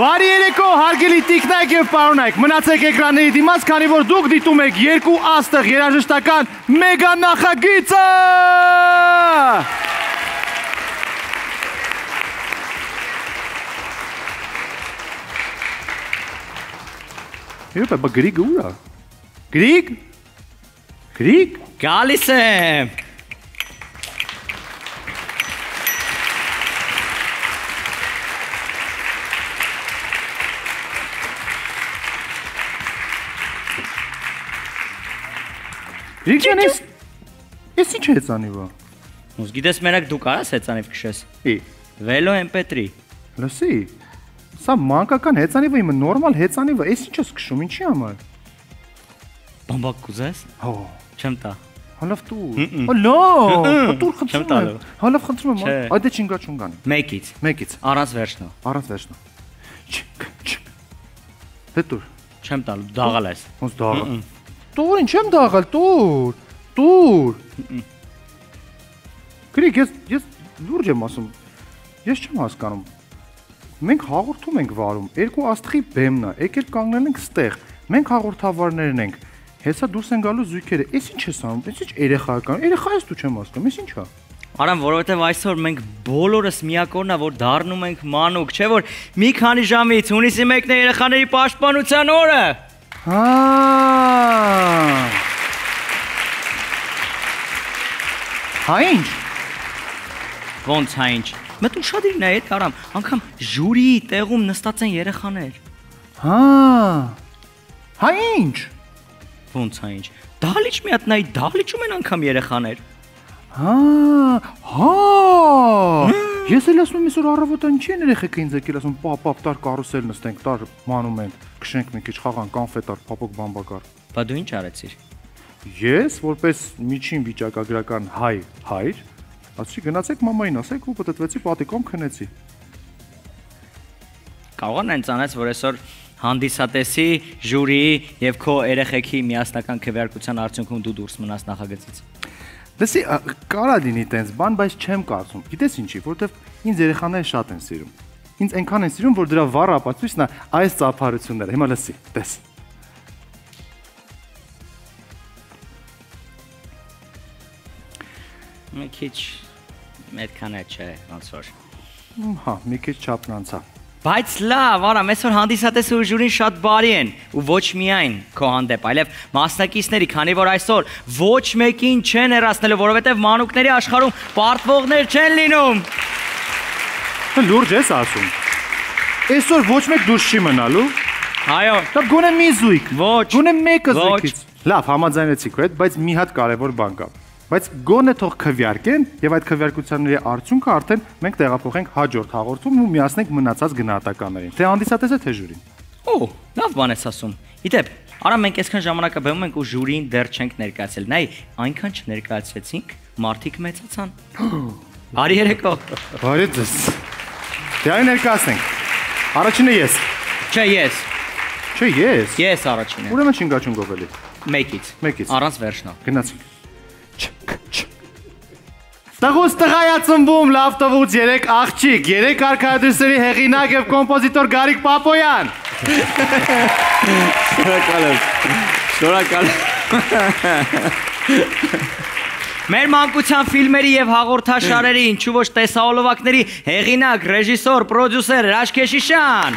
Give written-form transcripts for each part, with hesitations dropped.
Բարի երեկո, հարգելի տիկնայք եւ պարոնայք, մնացեք էկրանների դիմաց, քանի որ դուք դիտում եք երկու աստղ երաժշտական մեգա նախագիծը։ Երբ է Գրիգը ուր է։ Գրիգ։ Գալիս եմ։ Գրիգ ջան, ես ինչ հեծանիվա։ Ոնց գիտես մենակ դու կարաս հեծանիվ քշես։ Վելո MP3։ Լսի։ Սա մանկական հեծանիվը իմ նորմալ հեծանիվը, ես ինչ ես քշում, ինչի համար։ Բամբակ կուզես։ Հո։ Չեմ տա։ Հալավ տուր։ Հալավ։ Տուր Չեմ խնդրում եմ։ տալու։ Հալավ խնդրում եմ։ Այդ է չինգան։ Մեկից։ Առանց վերջնո։ Առանց վերջնո։ Դե տուր։ Չեմ տալու, դաղալ ես։ Ոնց դաղալ։ Տուր, ինչ եմ դաղալ, տուր։ Գրիգ, ես լուրջ եմ ասում։ Ես չեմ հասկանում։ Մենք հաղորդում ենք վարում, երկու աստղի բեմն է, եկել կանգնել ենք ստեղ։ Մենք հաղորդավարներն ենք։ Հեսա դուրս են գալու զույգերը։ Էս ինչ ես անում։ Էս ինչ երեխայական։ Երեխա ես դու չեմ հասկանում։ Էս ինչ է։ Արամ, որովհետև այսօր մենք բոլորս միակողն է, որ դառնում ենք մանուկ, չէ՞ որ մի քանի ժամից հունիսի 1-ն է երեխաների պաշտպանության օրը։ Հա ինչ։ Ոնց հա ինչ։ Մետ ուշադիր նայ էդ Արամ, անգամ ժյուրիի տեղում նստած են երեխաներ։ Հա ինչ։ Ոնց հա ինչ։ Դահլիճ մի հատ նայ, դահլիճում են անգամ երեխաներ։ Ես էլ ասում եմ այսօր առավոտը ինչ են երեխեքը ինձ եկել ասում պապ տար կարուսել նստենք, տար մանումենտ, քշենք մի քիչ խաղան, կանֆետ տար, փափուկ բամբակար։ Բա դու ինչ արեցիր։ Ես որպես միջին վիճակագրական հայր, ասեցի գնացեք մամային ասեք ու պտտվեցի պատիկում քնեցի։ Կարող են այնց անես, որ այսօր հանդիսատեսի, ժյուրիի եւ քո երեխեքի միասնական քվեարկության արդյունքում դու դուրս մնաս նախագծից։ Լսի, կարա լինի տենց բան, բայց չեմ կարծում։ Գիտես ինչի, որովհետև ինձ երեխաները շատ են սիրում։ Ինձ այնքան են սիրում, որ դրա վառ ապացույցն է այս ծափարությունները։ Հիմա լսի, տես։ Մի քիչ այդքան է չէ, ոնց որ։ Հա, մի քիչ չափն անցա։ Բայց լավ, Արամ, այսօր հանդիսատեսը ու ժյուրին շատ բարի են ու ոչ միայն քո հանդեպ, այլև մասնակիցների, քանի որ այսօր ոչ մեկին չեն հեռացնելու, որովհետև մանուկների աշխարհում պարտվողներ չեն լինում։ Լուրջ ես ասում։ Այսօր ոչ մեկ դուրս չի մնալու։ Այո։ Դա գոնե մի զույգ։ Ոչ։ Գոնե մեկը զույգից։ Լավ, համաձայնեցիք ու այդ, բայց մի հատ կարևոր բան կա։ Բայց գոնե թող քվեարկեն եւ այդ քվեարկությունների արդյունքը արդեն մենք տեղափոխենք հաջորդ հաղորդում ու միացնենք մնացած գնահատականներին։ Թե հանդիսատեսը թե ժյուրին։ Օ, լավ բան ես ասում։ Իդեպ, Արամ, մենք այսքան ժամանակը բեմում ենք ու ժյուրին դեռ չենք ներկայացել։ Նայ, այնքան չներկայացրեցինք, մարդիկ մեծացան։ Բարի երեկո։ Բարի ձեզ։ Դե այն ներկայացնենք։ Առաջինը ես։ Չէ, ես։ Չէ, ես։ Ես առաջինը։ Ուրեմն չինգաչուն գովելի։ Մեկից։ Առանց վերջնո։ Գնացինք։ Տղուց տղայացնվում լավ տվուց 3 աղջիկ, 3 արքայադուսերի հեղինակ և կոմպոզիտոր Գարիկ Պապոյան։ Շնորհակալ եմ։ Մեր մանկության ֆիլմերի և հաղորդաշարերի, ինչու ոչ տեսահոլովակների հեղինակ, ռեժիսոր, պրոդյուսեր Հրաշք Քեշիշյան։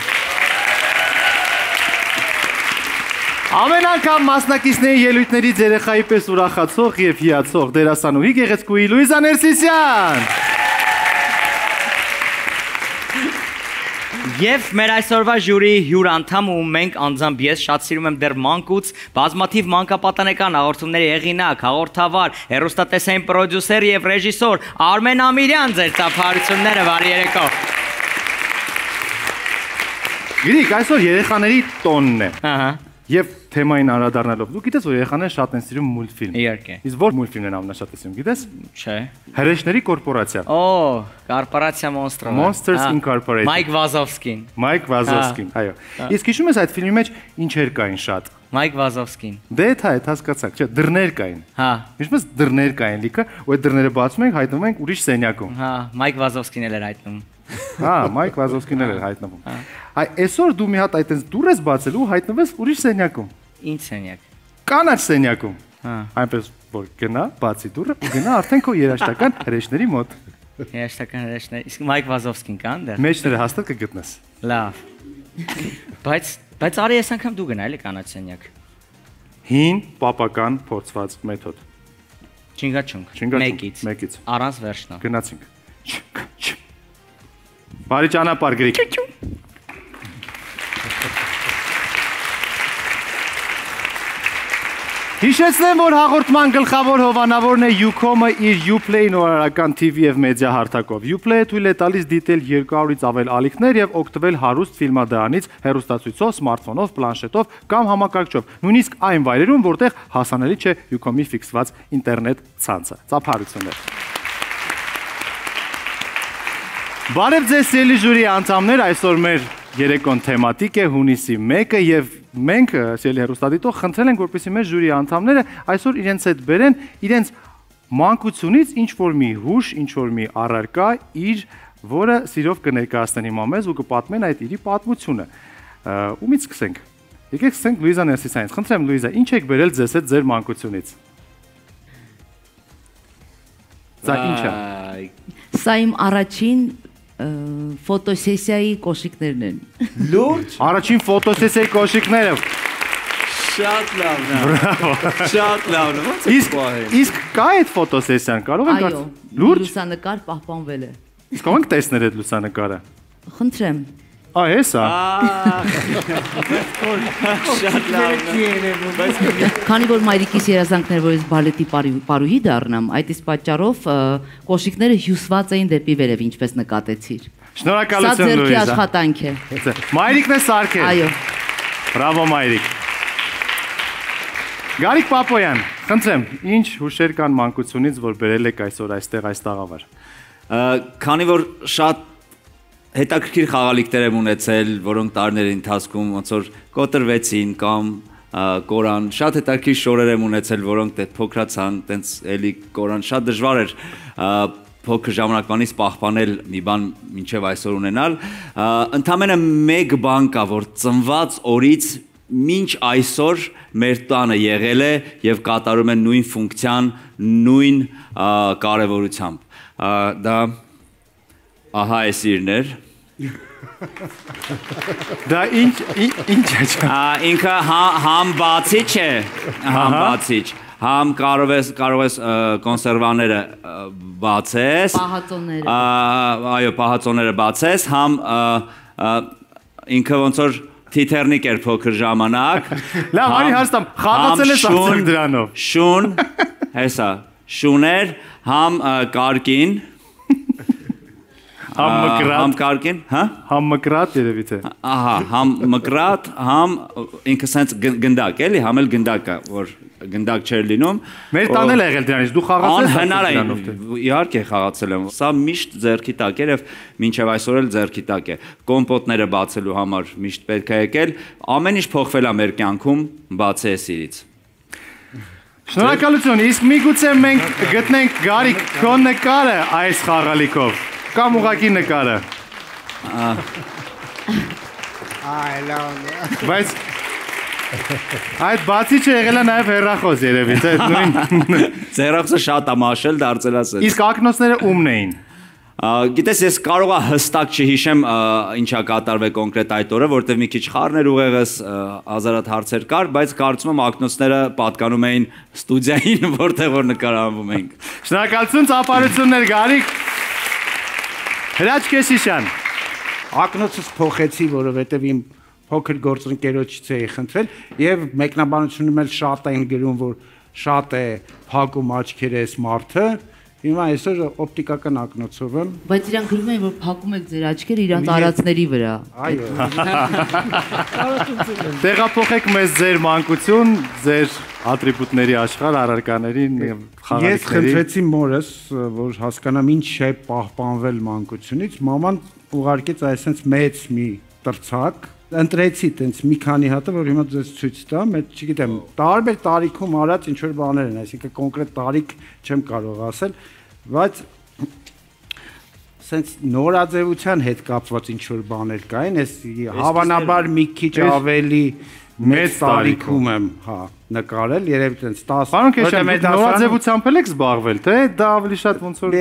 Ամեն անգամ մասնակիցների ելույթներից երեխայի պես ուրախացող և հիացող դերասանուհի գեղեցկուհի Լուիզա Ներսիսյան։ Եվ մեր այսօրվա ժյուրիի հյուր անդամ ու մենք անձամբ ես շատ սիրում եմ դեռ մանկուց բազմաթիվ մանկապատանեկան հաղորդումների հեղինակ, հաղորդավար, հեռուստատեսային պրոդյուսեր և ռեժիսոր Արմեն Ամիրյան, ձեր ծափարությունները, բարի երեկո։ Գրիգ, այսօր երեխաների տոնն է։ Ահա։ Եվ թեմային անդրադառնալով, դու գիտես, որ երեխաները շատ են սիրում մուլտֆիլմ։ Իհարկե։ Իսկ որ մուլտֆիլմն են ամենաշատը սիրում, գիտես։ Չէ։ Հրեշների կորպորացիա։ Օ, կորպորացիա Monster-ը։ Monsters Incorporated։ Մայք Վազովսկին։ Մայք Վազովսկին, այո։ Իսկ հիշում ես այդ ֆիլմի մեջ ինչեր կային շատ։ Մայք Վազովսկին։ Դե դա է, հասկացաք, չէ, դռներ կային։ Հա։ Հիշում ես դռներ կային լիքը, ու այդ դռները բացում ենք, հայտնվում ենք ուրիշ սենյակում։ Հա, Մայք Վազովսկին էլ էր հայտնում։ Հա, Մայք Վազովսկին էր հայտնվում։ Այ այսօր դու մի հատ այտենց դուր ես բացել ու հայտնվես ուրիշ սենյակում։ Ինչ սենյակ։ Կանաչ սենյակում։ Հա։ Այնպես որ գնա, բացի դուռը ու գնա արդեն քո երաշտական հրեշների մոտ։ Երաշտական հրեշներ։ Իսկ Մայք Վազովսկին կան դեռ։ Մեջները հաստատ կգտնես։ Լավ։ Բայց արի այս անգամ դու գնա էլի կանաչ սենյակ։ Հին պապական փորձված մեթոդ։ Չինգաչունգ։ Մեկից։ Առանց վերջնա։ Գնացինք։ Բարի ճանապարհ գրիկ։ Հիշեցնեմ, որ հաղորդման գլխավոր հովանավորն է Ucom-ը իր Uplay նորարարական TV եւ մեդիա հարթակով։ Uplay-ը թույլ է տալիս դիտել 200-ից ավել ալիքներ եւ օգտվել հարուստ ֆիլմադրանից, հեռուստացույցով, սմարթֆոնով, պլանշետով կամ համակարգչով, նույնիսկ այն վայրերում, որտեղ հասանելի չէ Ucom-ի ֆիքսված ինտերնետ ցանցը։ Ծափարություններ։ Բարև ձեզ սիրելի ժյուրի անդամներ, այսօր մեր երեկոն թեմատիկ է հունիսի 1-ը եւ մենք սիրելի հեռուստադիտող խնդրել ենք որպեսզի մեր ժյուրի անդամները այսօր իրենց հետ բերեն իրենց մանկությունից ինչ որ մի հուշ, ինչ որ մի առարկա իր, որը սիրով կներկայացնեն հիմա մեզ ու կպատմեն այդ իրի պատմությունը։ Ումից սկսենք։ Եկեք սկսենք Լուիզա Ներսիսյանից։ Խնդրեմ Լուիզա, ինչ եք բերել ձեզ հետ ձեր մանկությունից։ Սա ինչ է։ Սա իմ առաջին ֆոտոսեսիայի կոշիկներն են։ Լուրջ։ Առաջին ֆոտոսեսիայի կոշիկները։ Շատ լավն է։ Բրավո։ Շատ լավն է։ Իսկ կա այդ ֆոտոսեսիան, կարող ենք Այո, լուրջ։ լուսանկար պահպանվել է։ Իսկ ո՞նք տեսնել այդ լուսանկարը։ Խնդրեմ։ Հեսա։ Շատ լավն է։ Քանի որ մայրիկիս երազանքներ, որ ես բալետի պարուհի դառնամ, այդ իսկ պատճառով կոշիկները հյուսված էին դեպի վերև, ինչպես նկատեցիր։ Շնորհակալություն Լուիզա։ Սա ձերքի Լուիզա։ աշխատանք է։ Մայրիկն է սարքել։ Այո։ Բրավո Մայրիկ։ Գարիկ Պապոյան, խնդրեմ, ինչ հուշեր կան մանկությունից, որ բերել եք այսօր այստեղ այս տաղավար։ Քանի որ շատ հետաքրքիր խաղալիքներ եմ ունեցել, որոնք տարիների ընթացքում ոնց որ կոտրվեցին կամ կորան, շատ հետաքրքիր շորեր եմ ունեցել, որոնք դե փոքրացան, տենց էլի կորան, շատ դժվար էր փոքր ժամանակվանից պահպանել մի բան մինչև այսօր ունենալ։ Ընդամենը մեկ բան կա, որ ծնված օրից մինչ այսօր մեր տանը եղել է եւ կատարում է նույն ֆունկցիան, նույն կարեւորությամբ։ Դա ահա էս իրներ։ Դա ինչ է։ Ինքը համ բացիչ է, համ բացիչ, համ կարող ես կոնսերվաները բացես, Պահածոները։ այո, պահածոները բացես, համ ինքը ոնց որ թիթեռնիկ էր փոքր ժամանակ։ Լավ, արի հաստամ, խաղացել ես ասել դրանով։ Շուն, հեսա, շուներ, համ կարկին, համ կարկին, հա? Համ մկրատ երևի թե։ Ահա, համ մկրատ, համ ինքը սենց գնդակ, էլի, համ էլ գնդակ է, որ գնդակ չէր լինում։ Մեր տանել է եղել դրանից, դու խաղացել ես Անհնար է, դրանով թե։ իհարկե խաղացել եմ։ Սա միշտ ձեռքի տակ էր եւ մինչեւ այսօր էլ ձեռքի տակ է։ Կոմպոտները բացելու համար միշտ պետք է եկել։ Ամեն ինչ փոխվել է մեր կյանքում, բացի էսիրից։ Շնորհակալություն, իսկ միգուցե մենք գտնենք Գարիկ քո նկարը այս խաղալիքով։ Կամ ուղակի նկարը։ Այ լավ։ Բայց այդ բացիչը եղել է նաև հեռախոս երևի, թե նույն։ Ձեռախոսը շատ է մաշել, դարձել է սենց։ Իսկ ակնոցները ումն էին։ Գիտես, ես կարող եմ հստակ չհիշեմ ինչա կատարվել կոնկրետ այդ օրը, որտեղ մի քիչ խառներ ուղեղս ազարատ հարցեր կար, բայց կարծում եմ ակնոցները պատկանում էին ստուդիային, որտեղ որ նկարահանվում էինք։ Շնորհակալություն, ծափարություններ Գարիկ։ Հրաչ Կեսիշյան։ Ակնոցս փոխեցի, որովհետև իմ փոքր գործընկերոջից էի խնդրել եւ մեկնաբանությունում էլ շատ էին գրում, որ շատ է փակում աչքերը այս մարդը։ Հիմա այսօր օպտիկական ակնոցով եմ։ Բայց իրանք գրում են, որ փակում եք ձեր աչքերը իրանց արածների վրա։ Այո։ Տեղափոխեք մեզ ձեր մանկություն, ձեր ատրիբուտների աշխարհ, առարկաների, խաղալիքների։ Ես խնդրեցի մորս, որ հասկանամ ինչ է պահպանվել մանկությունից, մաման ուղարկեց այսպես մեծ մի տրցակ, ընտրեցի տենց մի քանի հատը, որ հիմա ձեզ ցույց տամ, այդ չգիտեմ, տարբեր տարիքում արած ինչ որ բաներ են, այսինքն կոնկրետ տարիք չեմ կարող ասել, բայց սենց նորաձևության հետ կապված ինչ որ բաներ կային, ես հավանաբար մի քիչ ավելի մեծ տարիքում եմ, հա, նկարել, երևի տենց 10 Պարոն Քեշյան, նորաձևությամբ եք զբաղվել, թե դա ավելի շատ ոնց որ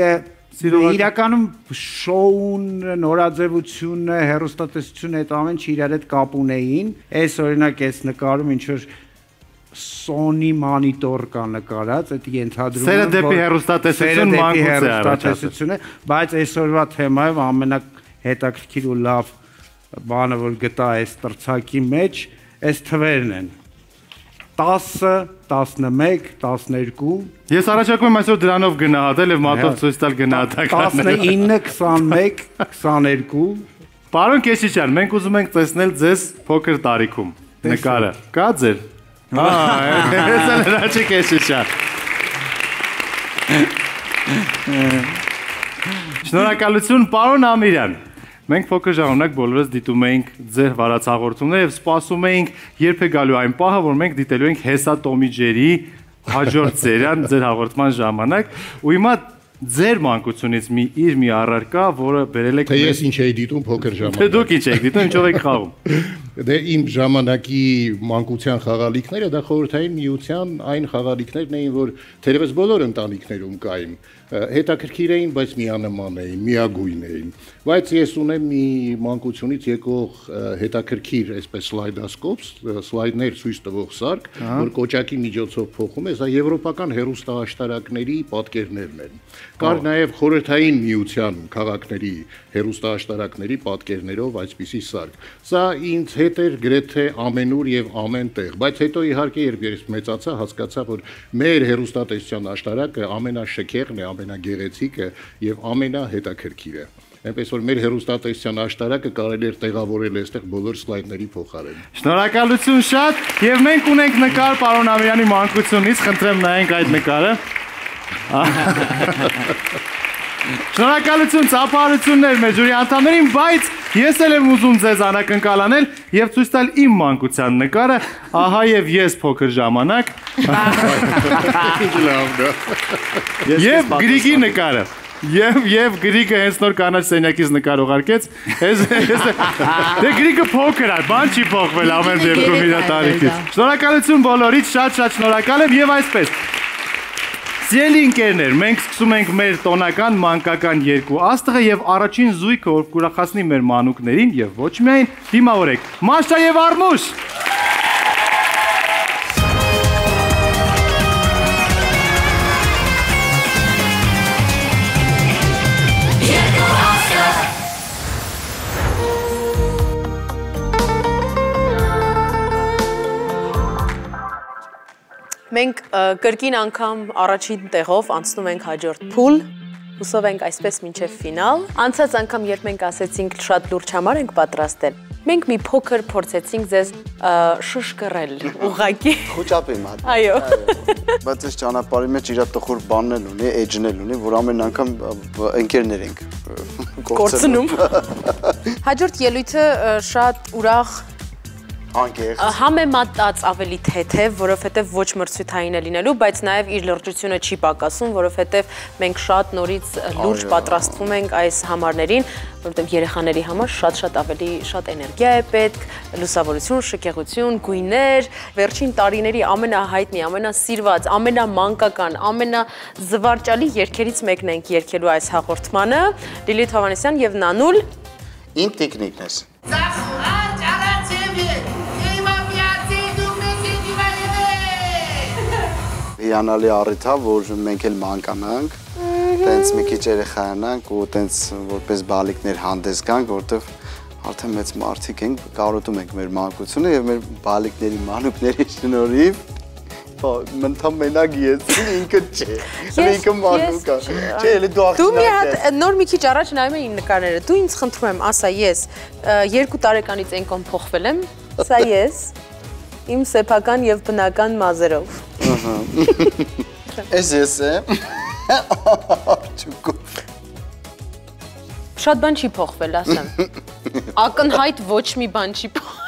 իրականում շոուն, նորաձևությունը, հեռուստատեսությունը այդ ամեն ինչը իրար հետ կապ ունեին։ Այս օրինակ այս նկարում ինչ որ Sony monitor կա նկարած, այդ ենթադրում Սերը դեպի հեռուստատեսություն մանկուց է առաջացությունը, բայց այսօրվա թեմայով ամենահետաքրքիր ու լավ բանը որ գտա այս տրցակի մեջ, այս թվերն են 10, 11, 12 Ես առաջարկում եմ այսօր դրանով գնահատել եւ մատով ցույց տալ գնահատականները 19, 21, 22 Պարոն Քեշյան, մենք ուզում ենք տեսնել ձեզ փոքր տարիքում նկարը։ Կա ձեր Ես էլ հրաչի Քեշյան Շնորհակալություն, պարոն Ամիրյան Մենք փոքր ժամանակ բոլորս դիտում էինք ձեր վարած հաղորդումները եւ սպասում էինք երբ է գալու այն պահը, որ մենք դիտելու ենք Հեսա Տոմիջերի հաջորդ սերիան ձեր հաղորդման ժամանակ ու հիմա ձեր մանկությունից մի առարկա, որը բերել եք Թե ես ինչ էի դիտում փոքր ժամանակ Թե դուք ինչ եք դիտում, ինչով եք խաղում Դե իմ ժամանակի մանկության խաղալիքները դա խորհրդային միության այն խաղալիքներն էին, որ թերևս բոլոր ընտանիքներում կային հետաքրքիր էին, բայց միանման էին, միագույն էին։ Բայց ես ունեմ մի մանկությունից եկող հետաքրքիր, այսպես սլայդասկոպ, սլայդներ ցույց տվող սարք, որ կոճակի միջոցով փոխում է, սա եվրոպական հեռուստաաշտարակների պատկերներն են։ Կար նաև խորհրդային միության քաղաքների հեռուստաաշտարակների պատկերներով այսպիսի սարք։ Սա ինձ հետ էր գրեթե ամենուր եւ ամենտեղ, բայց հետո իհարկե երբ ես մեծացա, հասկացա, որ մեր հեռուստատեսության աշտարակը ամենաշքեղն է, ամենագեղեցիկը եւ ամենահետաքրքիրը։ Այնպես որ մեր հեռուստատեսության աշտարակը կարելի էր տեղավորել այստեղ բոլոր սլայդների փոխարեն։ Շնորհակալություն շատ եւ մենք ունենք նկար պարոն Ամիրյանի մանկությունից, խնդրեմ նայենք այդ նկարը։ Շնորհակալություն, ծափահարություններ մեր ժյուրի անդամներին, բայց ես էլ եմ ուզում ձեզ անակնկալանել եւ ցույց տալ իմ մանկության նկարը, ահա եւ ես փոքր ժամանակ։ Եվ Գրիգի նկարը։ Եվ Գրիգը հենց նոր կանաչ սենյակից նկար ուղարկեց։ Դե Գրիգը փոքր է, բան չի փոխվել ամեն դեպքում իր տարիքից։ Շնորհակալություն բոլորից, շատ շնորհակալ եմ եւ այսպես Սիրելի ընկերներ, մենք սկսում ենք մեր տոնական մանկական երկու աստղը եւ առաջին զույգը, որ կուրախացնի մեր մանուկներին եւ ոչ միայն դիմավորեք։ Մաշա եւ Արմուշ։ Մենք կրկին անգամ առաջին տեղով անցնում ենք հաջորդ փուլ, հուսով ենք այսպես մինչև ֆինալ։ Անցած անգամ երբ մենք ասեցինք շատ լուրջ համար ենք պատրաստել, մենք մի փոքր փորձեցինք ձեզ շշկռել ուղղակի։ Խոճապի մատ։ Այո։ Բայց այս ճանապարհի մեջ իր տխուր բանն ունի, էջն ունի, որ ամեն անգամ ընկերներ ենք կորցնում։ Հաջորդ ելույթը շատ ուրախ Համեմատած ավելի թեթև, որովհետև ոչ մրցույթային է լինելու, բայց նաև իր լրջությունը չի պակասում, որովհետև մենք շատ նորից լուրջ պատրաստվում ենք այս համարներին, որովհետև երեխաների համար շատ ավելի շատ էներգիա է պետք, լուսավորություն, շքեղություն, գույներ, վերջին տարիների ամենահայտնի, ամենասիրված, ամենամանկական, ամենազվարճալի երգերից մեկն ենք երգելու այս հաղորդմանը, Լիլիթ Հովհաննիսյան եւ Նանուլ Իմ տիկնիկն ես։ Հիանալի առիթ է, որ մենք էլ մանկանանք, տենց մի քիչ երեխայանանք ու տենց որպես բալիկներ հանդես գանք, որտեվ արդեն մեծ մարդիկ ենք, կարոտում ենք մեր մանկությունը եւ մեր բալիկների, մանուկների շնորհիվ մնամ մենակ ես, ինքը չէ, ինքը մանուկ է, չէ, էլի դու աղջնակ ես։ Դու մի հատ նոր մի քիչ առաջ նայում էի նկարները, դու ինձ խնդրում եմ, ասա ես 2 տարեկանից այն կողմ փոխվել եմ, սա ես, իմ սեփական եւ բնական մազերով։ Ես եմ, արջուկով։ Շատ բան չի փոխվել, ասեմ։ Ակնհայտ ոչ մի բան չի փոխվել։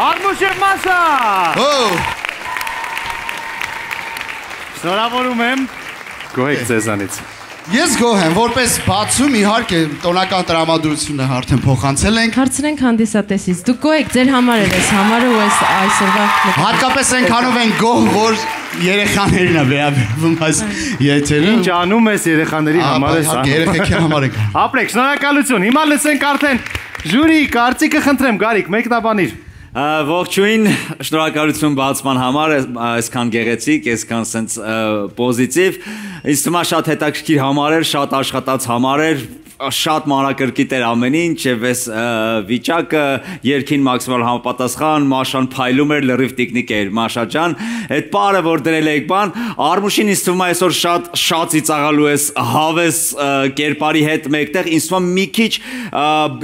Արմուշեր մասա։ Շնորհավորում եմ։ Գոհեք ձեզանից։ Ես գոհ եմ, որպես բացում իհարկե տոնական տրամադրությունը արդեն փոխանցել ենք։ Հարցնենք հանդիսատեսից։ Դուք գոհ եք, ձեր համար էր այս համարը ու այս այսօրվա։ Հատկապես այնքանով են գոհ, որ երեխաներին է վերաբերվում այս եթերը։ Ինչ անում ես երեխաների համար ես։ Երեխեքի համար ենք։ Ապրեք, շնորհակալություն։ Հիմա լսենք արդեն ժյուրի կարծիքը խնդրեմ, Գարիկ, մեկնաբանիր։ Ողջույն, շնորհակալություն բացման համար, այսքան գեղեցիկ, այսքան սենց պոզիտիվ։ Ինձ թվում է շատ հետաքրքիր համար էր, շատ աշխատած համար էր, շատ մանրակրկիտ էր ամեն ինչ, եւ այս վիճակը երկին մաքսիմալ համապատասխան, Մաշան փայլում էր, լրիվ տիկնիկ էր, Մաշա ջան, այդ պարը որ դրել եք բան, Արմուշին ինձ թվում է այսօր շատ ծիծաղալու ես հավես կերպարի հետ մեկտեղ, ինձ թվում է մի քիչ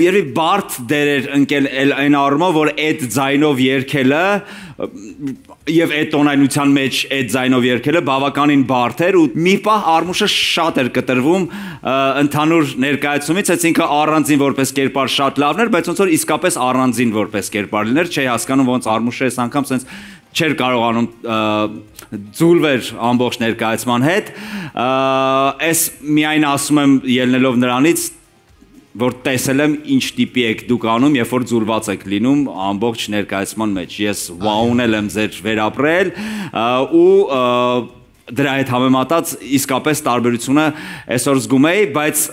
երևի բարդ դեր էր ընկել այն առումով, որ այդ ձայնով երգելը եւ այդ տոնայնության մեջ այդ ձայնով երգելը բավականին բարդ էր ու մի պահ Արմուշը շատ էր կտրվում ընդհանուր ներկայացումից, այսինքն առանձին որպես կերպար շատ լավն էր, բայց ոնց որ իսկապես առանձին որպես կերպար լիներ, չէի հասկանում ոնց Արմուշը այս անգամ sense չէր կարողանում ձուլվեր ամբողջ ներկայացման հետ, այս միայն ասում եմ ելնելով նրանից որ տեսել եմ ինչ տիպի եք դուք անում, երբ որ ձուլված եք լինում ամբողջ ներկայացման մեջ։ Ես վաունել եմ ձեր վերապրել ու դրա հետ համեմատած իսկապես տարբերությունը այսօր զգում էի, բայց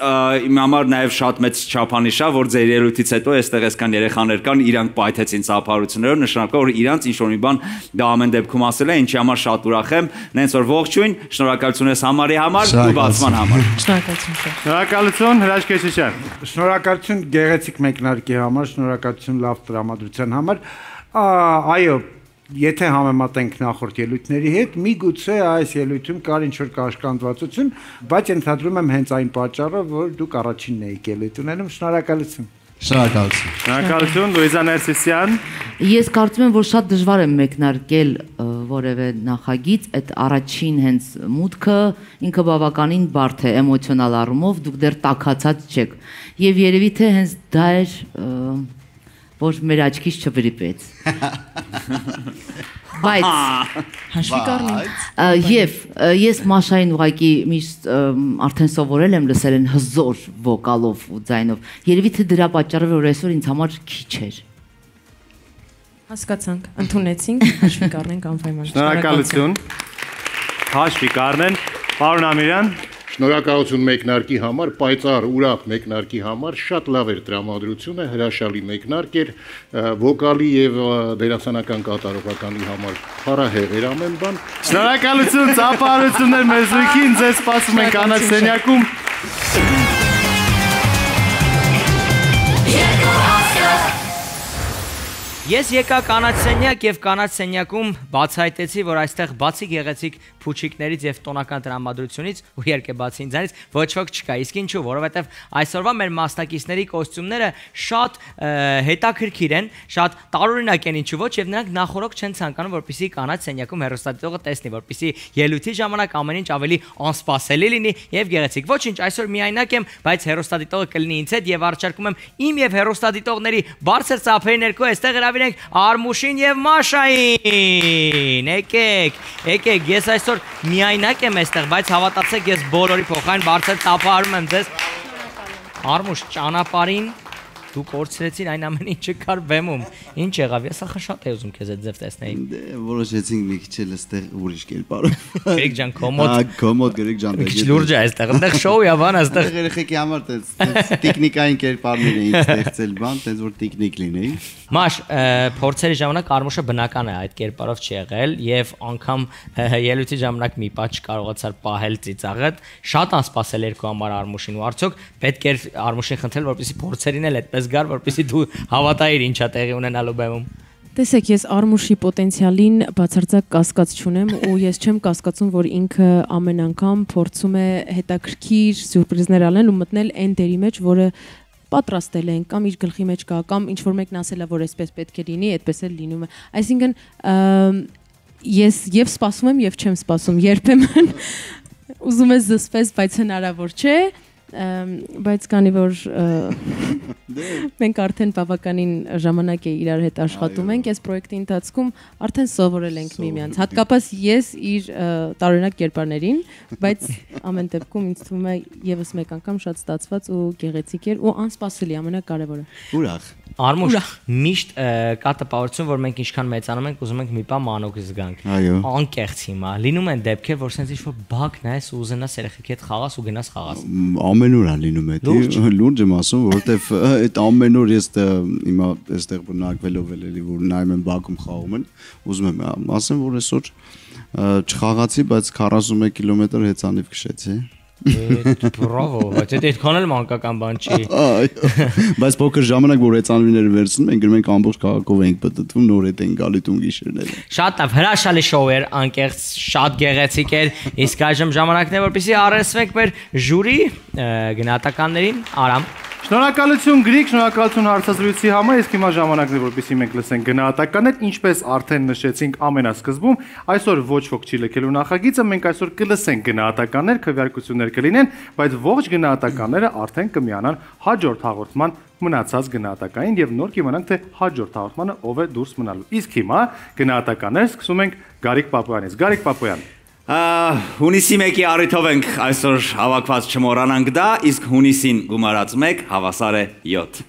իմ համար նաև շատ մեծ չափանիշ է, որ ձեր ելույթից հետո այստեղ այսքան երեխաներ կան, իրանք պայթեցին ծափարություններով, նշանակա որ իրանք ինչ որ մի բան դա ամեն դեպքում ասել է, ինչի համար շատ ուրախ եմ, նենց որ ողջույն, շնորհակալություն ես համարի համար ու բացման համար։ Շնորհակալություն Հրաշք Քեչիշյան։ Շնորհակալություն գեղեցիկ մեկնարկի համար, շնորհակալություն լավ տրամադրության համար։ Այո, եթե համեմատենք նախորդ ելույթների հետ, միգուցե այս ելույթում կար ինչ-որ կաշկանդվածություն, բայց ենթադրում եմ հենց այն պատճառով, որ դուք առաջինն եք ելույթ ունենում, շնորհակալություն։ Շնորհակալություն Լուիզա Ներսիսյան։ Ես կարծում եմ, որ շատ դժվար է մեկնարկել որևէ նախագիծ, այդ առաջին հենց մուտքը ինքը բավականին բարդ է էմոցիոնալ առումով, դուք դեռ տաքացած չեք։ Եվ երևի թե հենց դա էր որ մեր աչքից չվրիպեց։ Բայց հաշվի կառնենք։ Եվ ես Մաշային ուղակի միշտ արդեն սովորել եմ լսել են հզոր վոկալով ու ձայնով։ Երևի թե դրա պատճառով որ այսօր ինձ համար քիչ էր։ Հասկացանք, ընդունեցինք, հաշվի կառնենք անպայման։ Շնորհակալություն։ Հաշվի կառնեն, պարոն Ամիրյան։ Շնորհակալություն մեկնարկի համար, պայծառ ուրախ մեկնարկի համար, շատ լավ էր տրամադրությունը, հրաշալի մեկնարկ էր, վոկալի եւ դերասանական կատարողականի համար փառահեղ էր ամեն բան։ Շնորհակալություն, ծափարություններ մեր զույգին, ձեզ սպասում ենք կանաչ սենյակում։ Ես եկա կանաչ սենյակ եւ կանաչ սենյակում բացահայտեցի, որ այստեղ բացի գեղեցիկ փուչիկներից եւ տոնական տրամադրությունից ու երկե բացի ինձանից ոչ ոք չկա։ Իսկ ինչու, որովհետեւ այսօրվա մեր մասնակիցների կոստյումները շատ հետաքրքիր են, շատ տարօրինակ են ինչու ոչ եւ նրանք նախորոք չեն ցանկանում, որպեսզի կանաչ սենյակում հեռուստադիտողը տեսնի, որպեսզի ելույթի ժամանակ ամեն ինչ ավելի անսպասելի լինի եւ գեղեցիկ։ Ոչինչ, այսօր միայնակ եմ, բայց հեռուստադիտողը կլինի ինձ հետ եւ առաջարկում եմ իմ եւ հեռուստադիտողների բարձր ծափերի ներքո այստեղ հրավիրենք Արմուշին եւ Մաշային։ Եկեք, ես այսօր միայնակ եմ այստեղ, բայց հավատացեք, ես բոլորի փոխարեն բարձր ծափահարում եմ ձեզ։ Արմուշ, ճանապարհին դու կորցրեցին այն ամեն ինչը կար բեմում։ Ինչ եղավ, ես ախր շատ էի ուզում քեզ այդ ձև տեսնեի։ Որոշեցինք մի քիչ էլ այստեղ ուրիշ կերպարով։ Գրիգ ջան, կոմոդ։ Կոմոդ Գրիգ ջան։ Քիչ լուրջ է այստեղ, այնտեղ շոու է, բան այստեղ։ Երեխեքի համար տես տեխնիկային կերպարներ էին ստեղծել, բան, տես որ տեխնիկ լինեի։ Մաշ, փորձերի ժամանակ Արմուշը բնական է այդ կերպարով չի եղել եւ անգամ ելույթի ժամանակ մի պահ չկարողացար պահել ծիծաղդ, շատ անսպասել էր քո համար Արմուշին ու արդյոք պետք էր Արմուշին խնդրել, որպեսզի փորձերին էլ այդպես գար, որպեսզի դու հավատայիր ինչա տեղի ունենալու բեմում։ Տեսեք, ես Արմուշի պոտենցիալին բացարձակ կասկած չունեմ ու ես չեմ կասկածում, որ ինքը ամեն անգամ փորձում է հետաքրքիր սյուրպրիզներ անել ու մտնել այն դերի մեջ, որը պատրաստել են կամ իր գլխի մեջ կա կամ ինչ որ մեկն ասել է, որ այսպես պետք է լինի, այդպես էլ լինում է։ Այսինքն ես եւ սպասում եմ եւ չեմ սպասում, երբեմն ուզում ես զսպես, բայց հնարավոր չէ, բայց քանի որ մենք արդեն բավականին ժամանակ է իրար հետ աշխատում ենք, այս պրոյեկտի ընթացքում արդեն սովորել ենք միմյանց, հատկապես ես իր տարօրինակ կերպարներին, բայց ամեն դեպքում ինձ թվում է եւս մեկ անգամ շատ ստացված ու գեղեցիկ էր ու անսպասելի ամենակարևորը։ Ուրախ։ Արմուշ, միշտ կա տպավորություն, որ մենք ինչքան մեծանում ենք, ուզում ենք մի բան մանուկ զգանք։ Անկեղծ հիմա, լինում են դեպքեր, որ sense ինչ-որ բակ նայես ու ուզենաս երեխեքի հետ խաղաս ու գնաս խաղաս։ Ամեն օր է լինում է, լուրջ եմ ասում, որովհետև այդ ամեն օր ես հիմա այստեղ բնակվելով էլի, որ նայում եմ բակում խաղում են, ուզում եմ ասեմ, որ այսօր չխաղացի, բայց 41 կիլոմետր հեծանիվ քշեցի։ Բրավո, բայց դա այդքան էլ մանկական բան չի։ Բայց փոքր ժամանակ որ հեծանիվները վերցնում ենք, գնում ենք ամբողջ քաղաքով ենք պտտվում, նոր հետ ենք գալի տուն գիշերները։ Շատ լավ, հրաշալի շոու էր, անկեղծ շատ գեղեցիկ էր, իսկ այժմ ժամանակն է որպեսզի առեսվենք մեր ժյուրի գնահատականներին, Արամ։ Շնորհակալություն Գրիգ, շնորհակալություն հարցազրույցի համար, իսկ հիմա ժամանակն է որպեսզի մենք լսենք գնահատականներ, ինչպես արդեն նշեցինք ամենասկզբում, այսօր ոչ ոք չի լքելու նախագիծը, մենք այսօր կլսենք գնահատականներ, քվեարկություններ կլինեն, բայց ողջ գնահատականները արդեն կմիանան հաջորդ հաղորդման մնացած գնահատականին եւ նոր կիմանանք թե հաջորդ հաղորդմանը ով է դուրս մնալու։ Իսկ հիմա գնահատականներ սկսում ենք Գարիկ Պապոյանից։ Գարիկ Պապոյան։ Հունիսի 1-ի առիթով ենք այսօր հավաքված չմոռանանք դա, իսկ հունիսին գումարած 1 հավասար է 7։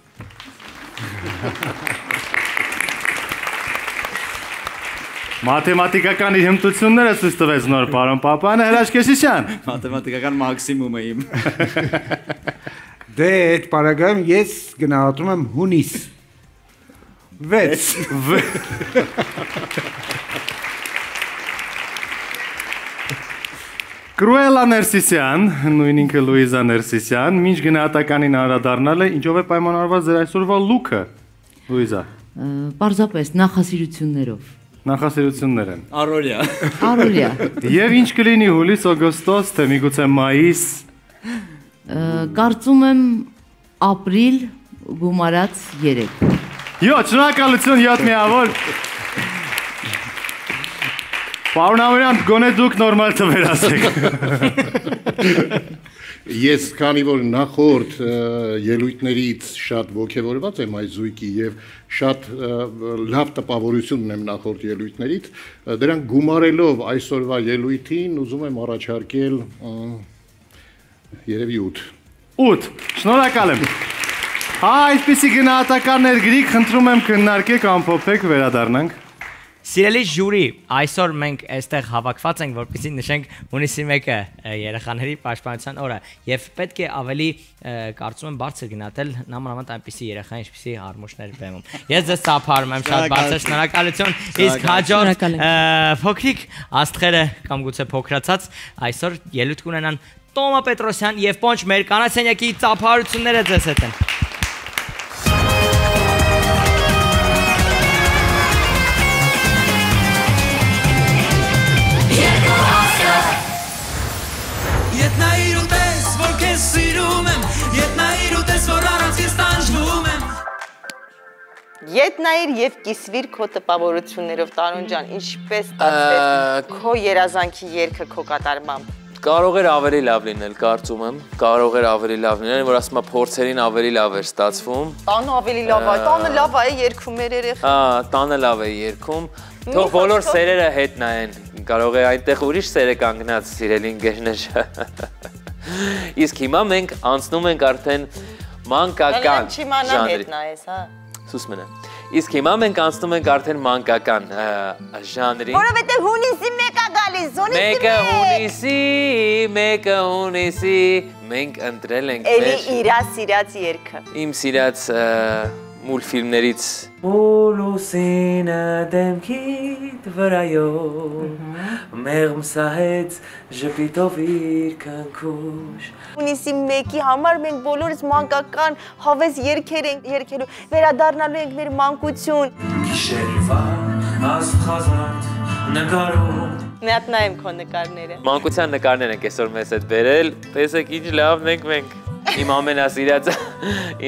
Մաթեմատիկական իր հմտությունները ցույց տվեց նոր պարոն Պապայանը, Հրաշք Քեշիշյան։ Մաթեմատիկական մաքսիմումը իմ։ Դե այդ պարագայում ես գնահատում եմ հունիս 6 Կրուելա Ներսիսյան, նույն ինքը Լուիզա Ներսիսյան, մինչ գնահատականին անդրադառնալ է, ինչով է պայմանավորված ձեր այսօրվա լուքը, Լուիզա։ Պարզապես նախասիրություններով։ Նախասիրություններ են։ Առօրյա։ Եվ ինչ կլինի հուլիս, օգոստոս, թե միգուցե մայիս։ Կարծում եմ ապրիլ գումարած 3։ Յո, շնորհակալություն 7 միավոր։ Պարոն Ամիրյան, գոնե դուք նորմալ թվեր ասեք։ Ես քանի որ նախորդ ելույթներից շատ ողջավորված եմ այս զույգի եւ շատ լավ տպավորություն ունեմ նախորդ ելույթներից, դրանք գումարելով այսօրվա ելույթին ուզում եմ առաջարկել երևի 8։ Շնորհակալ եմ։ Այսպիսի գնահատականներ գրիկ, խնդրում եմ քննարկեք, ամփոփեք, վերադառնանք։ Սիրելի ժյուրի, այսօր մենք այստեղ հավաքված ենք, որպեսզի նշենք հունիսի 1-ը երեխաների պաշտպանության օրը եւ պետք է ավելի կարծում եմ բարձր գնահատել նամանավանդ այնպիսի երեխա, ինչպիսի արմուշներ բեմում։ Ես ձեզ ծափարում եմ շատ բարձր շնորհակալություն, իսկ հաջորդ փոքրիկ աստղերը կամ գուցե փոքրացած այսօր ելույթ կունենան Տոմա Պետրոսյան եւ Պոնչ մեր կանացենյակի ծափարությունները ձեզ հետ են։ Ետ նայիր և կիսվիր քո տպավորություններով, Տարոն ջան, ինչպես ստացվեց քո երազանքի երգը քո կատարմամբ։ Կարող էր ավելի լավ լինել, կարծում եմ, կարող էր ավելի լավ լինել, որ ասում եմ փորձերին ավելի լավ էր ստացվում։ Տանը ավելի լավ է, տանը լավ է երգում մեր երեխան։ Տանը լավ է երգում։ Թող բոլոր սերերը հետ նայեն, կարող է այնտեղ ուրիշ սեր է կանգնած, սիրելի ընկերներ։ Իսկ հիմա մենք անցնում ենք արդեն մանկական ժանրի։ Սուսմենը։ Իսկ հիմա մենք անցնում ենք արդեն մանկական ժանրին։ Որովհետև հունիսի 1-ը գալիս, մեկը հունիսի, մենք ընտրել ենք մեր էլի իրա սիրած երգը։ Իմ սիրած մուլտֆիլմներից Ուլուսինը դեմքիդ վրայով մեղմ սահեց ժպիտով իր քնքուշ Հունիսի 1-ի համար մենք բոլորս մանկական հավես երգեր ենք երգելու, վերադառնալու ենք մեր մանկություն։ Գիշերվա աստղազարդ նկարում Միատ նայեմ քո նկարները։ Մանկության նկարներ ենք այսօր մեզ հետ բերել, տեսեք ինչ լավն ենք մենք։ Իմ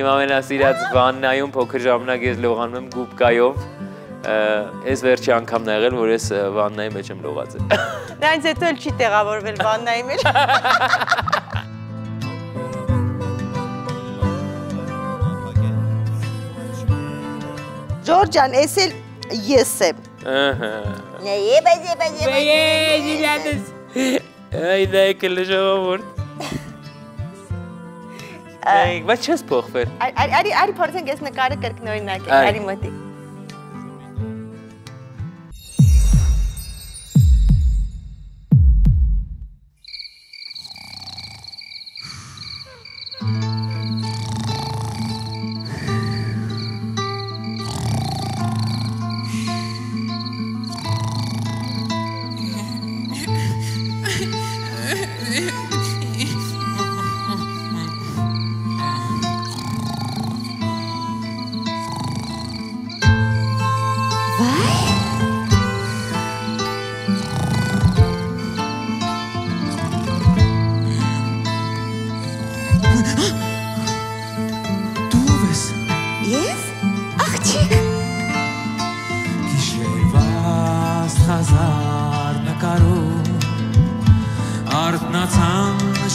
ամենասիրած վաննայում փոքր ժամանակ ես լողանում եմ գուբկայով։ Ես վերջի անգամն ա եղել, որ ես վաննայի մեջ եմ լողացել։ Նրանց հետո էլ չի տեղավորվել վաննայի մեջ։ Ջորջան, ես էլ ես եմ։ Այ դա եկել է ժողովուրդ։ Բայց չես փոխվել։ Արի փորձենք ես նկարը կրկնօրինակ եմ, արի մոտի։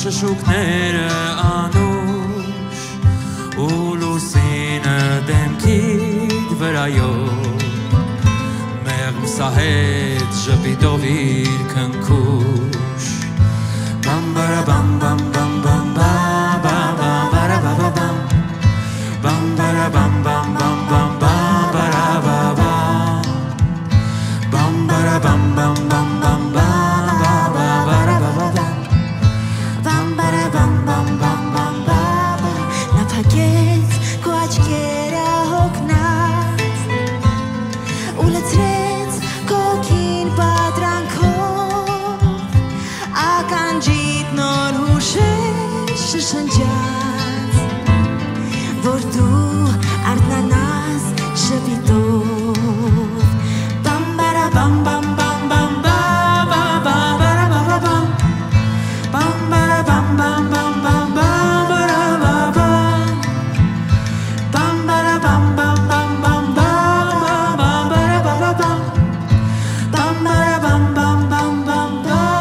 Շշուկները անուշ ու լուսինը դեմքիդ վրայով մեղմ սահեց ժպիտով իր քնքուշ բամբարա բամ բամ բամ բամ բամբարա բամ բամբարա բամ բամ բամ բամբարա բամ բամբարա փակեց քո աչքերը հոգնած ու լցրեց քո քին պատրանքով ականջիդ նոր հուշեր շշնջաց որ դու արթնանաս շպիտով բամ բարա բամ բամ բամ բամ բամ բամ bam bam bam bam bam bam bam bam bam bam bam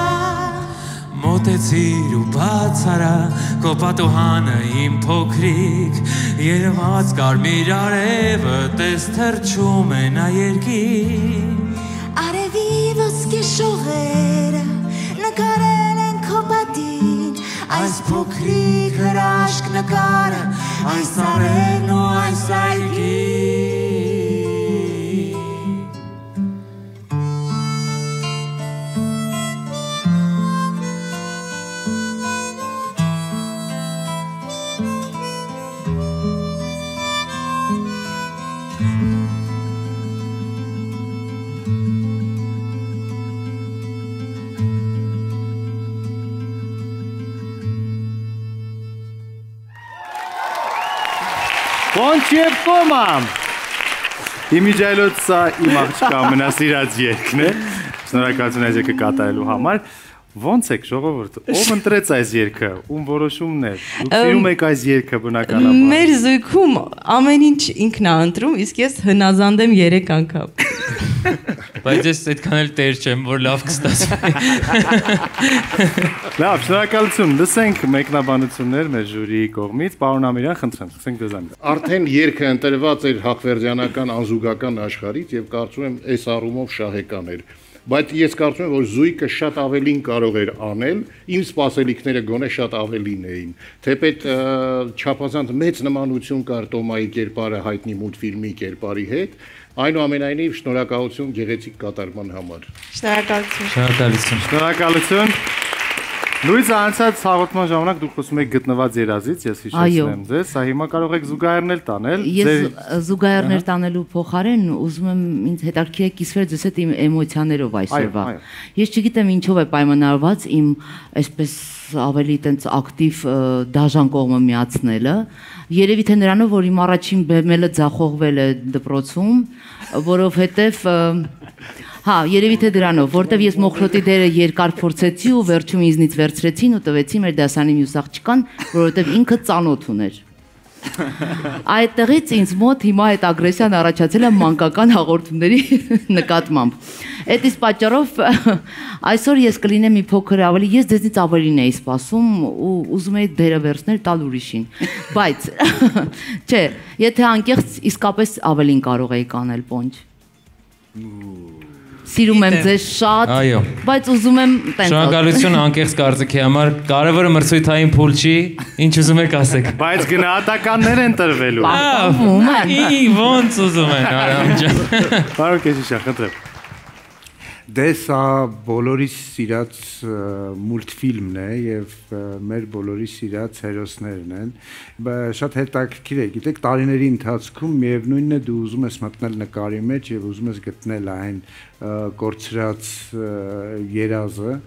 մոտեցիր ու բացարա քո պատուհանը իմ փոքրիկ երևաց կարմիր արևը տես թրջում է նա երկիր արևի ոսկե շողերը նկարել են քո պատին այս փոքրիկ հրաշք նկարը այս արևն ու այս այգին Բոնչև կոմամ։ Իմիջայլոց սա իմ աղջկա ամենասիրած երգն է։ Շնորհակալություն այս երգը կատարելու համար։ Ոնց եք ժողովուրդ, ով ընտրեց այս երգը, ում որոշումն է։ Դուք սիրում եք այս երգը բնականաբար։ Մեր զույգում ամեն ինչ ինքն է ընտրում, իսկ ես հնազանդ եմ 3 անգամ։ Բայց ես այդքան էլ տեր չեմ, որ լավ կստացվի։ Լավ, շնորհակալություն։ Լսենք մեկնաբանություններ մեր ժյուրիի կողմից։ Պարոն Ամիրյան, խնդրեմ, սկսենք ձեզանից։ Արդեն երգը ընտրված էր հաղթվերդյանական անզուգական աշխարհից եւ կարծում եմ այս առումով շահեկան էր։ Բայց ես կարծում եմ, որ զույգը շատ ավելին կարող էր անել, իմ սպասելիքները գոնե շատ ավելին էին։ Թեպետ չափազանց մեծ նմանություն կար Տոմայի կերպարը հայտնի մուլտֆիլմի կերպարի հետ, այնուամենայնիվ շնորհակալություն գեղեցիկ կատարման համար։ Շնորհակալություն։ Շնորհակալություն։ Շնորհակալություն։ Լուիզա, անցած հաղորդման ժամանակ դուք խոսում եք գտնված երազից, ես հիշեցնեմ ձեզ, սա հիմա կարող եք զուգահեռներ տանել։ Ես զուգահեռներ տանելու փոխարեն ուզում եմ ինձ հետաքրքիր է կիսվել ձեզ հետ իմ էմոցիաներով այսօրվա։ Ես չգիտեմ ինչով է պայմանավորված իմ այսպես ավելի տենց ակտիվ դաժան կողմը միացնելը։ Երևի թե նրանով, որ իմ առաջին բեմելը ձախողվել է դպրոցում, որովհետև հա, երևի թե դրանով, որտեվ ես մոխրոտի դերը երկար փորձեցի ու վերջում ինձնից վերցրեցին ու տվեցի մեր դասանի մյուս աղջկան, որովհետև ինքը ծանոթ ուներ։ Այդտեղից ինձ մոտ հիմա այդ ագրեսիան առաջացել է մանկական հաղորդումների նկատմամբ։ Այդ իսկ պատճառով այսօր ես կլինեմ մի փոքր ավելի, ես ձեզնից ավելին էի սպասում ու ուզում էի դերը վերցնել տալ ուրիշին։ Բայց չէ, եթե անկեղծ իսկապես ավելին կարող էի կանել Պոնչ։ Սիրում եմ ձեզ շատ, բայց ուզում եմ տենց։ Շնորհակալություն անկեղծ կարծիքի համար, կարևորը մրցույթային փուլ չի, ինչ ուզում եք ասեք։ Բայց գնահատականներ են տրվելու։ Ոնց ուզում են, Արամ ջան։ Պարոն Կեշիշյան, խնդրեմ։ Դե սա բոլորի սիրած մուլտֆիլմն է եւ մեր բոլորի սիրած հերոսներն են։ Շատ հետաքրքիր է, գիտեք, տարիների ընթացքում միևնույնն է դու ուզում ես մտնել նկարի մեջ եւ ուզում ես գտնել այն կորցրած երազը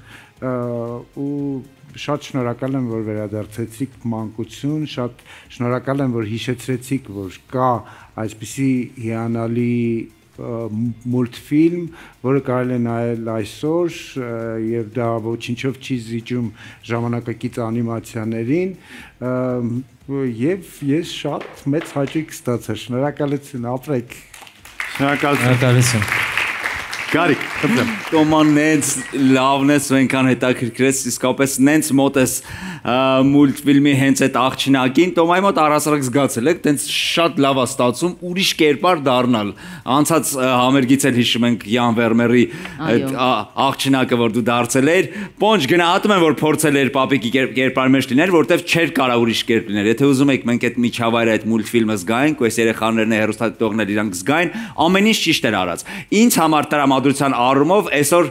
ու շատ շնորհակալ եմ, որ վերադարձեցիք մանկություն, շատ շնորհակալ եմ, որ հիշեցրեցիք, որ կա այսպիսի հիանալի մուլտֆիլմ, որը կարելի է նայել այսօր եւ դա ոչինչով չի զիջում ժամանակակից անիմացիաներին եւ ես շատ մեծ հաճույք ստացա։ Շնորհակալություն, ապրեք։ Շնորհակալություն։ Գարիկ, խնդրեմ։ Տոման նենց լավն է, այնքան հետաքրքրեց, իսկապես նենց մոտ ես մուլտֆիլմի հենց այդ աղջնակին, Տոմայի մոտ առասարակ զգացել եք, տենց շատ լավ է ստացում ուրիշ կերպար դառնալ։ Անցած համերգից էլ հիշում ենք Յան Վերմերի այդ աղջնակը, որ դու դարձել էր, Պոնչ գնահատում եմ, որ փորձել էր պապիկի կերպար մեջ լինել, որտեվ չէր կարա ուրիշ կերպ լինել։ Եթե ուզում եք մենք այդ միջավայրը այդ մուլտֆիլմը զգայինք, ու այս երեխաներն հեռուստադիտողներ իրանք զգային, ամեն ինչ ճիշտ էր արած։ Ինձ համար տրամադրության առումով այսօր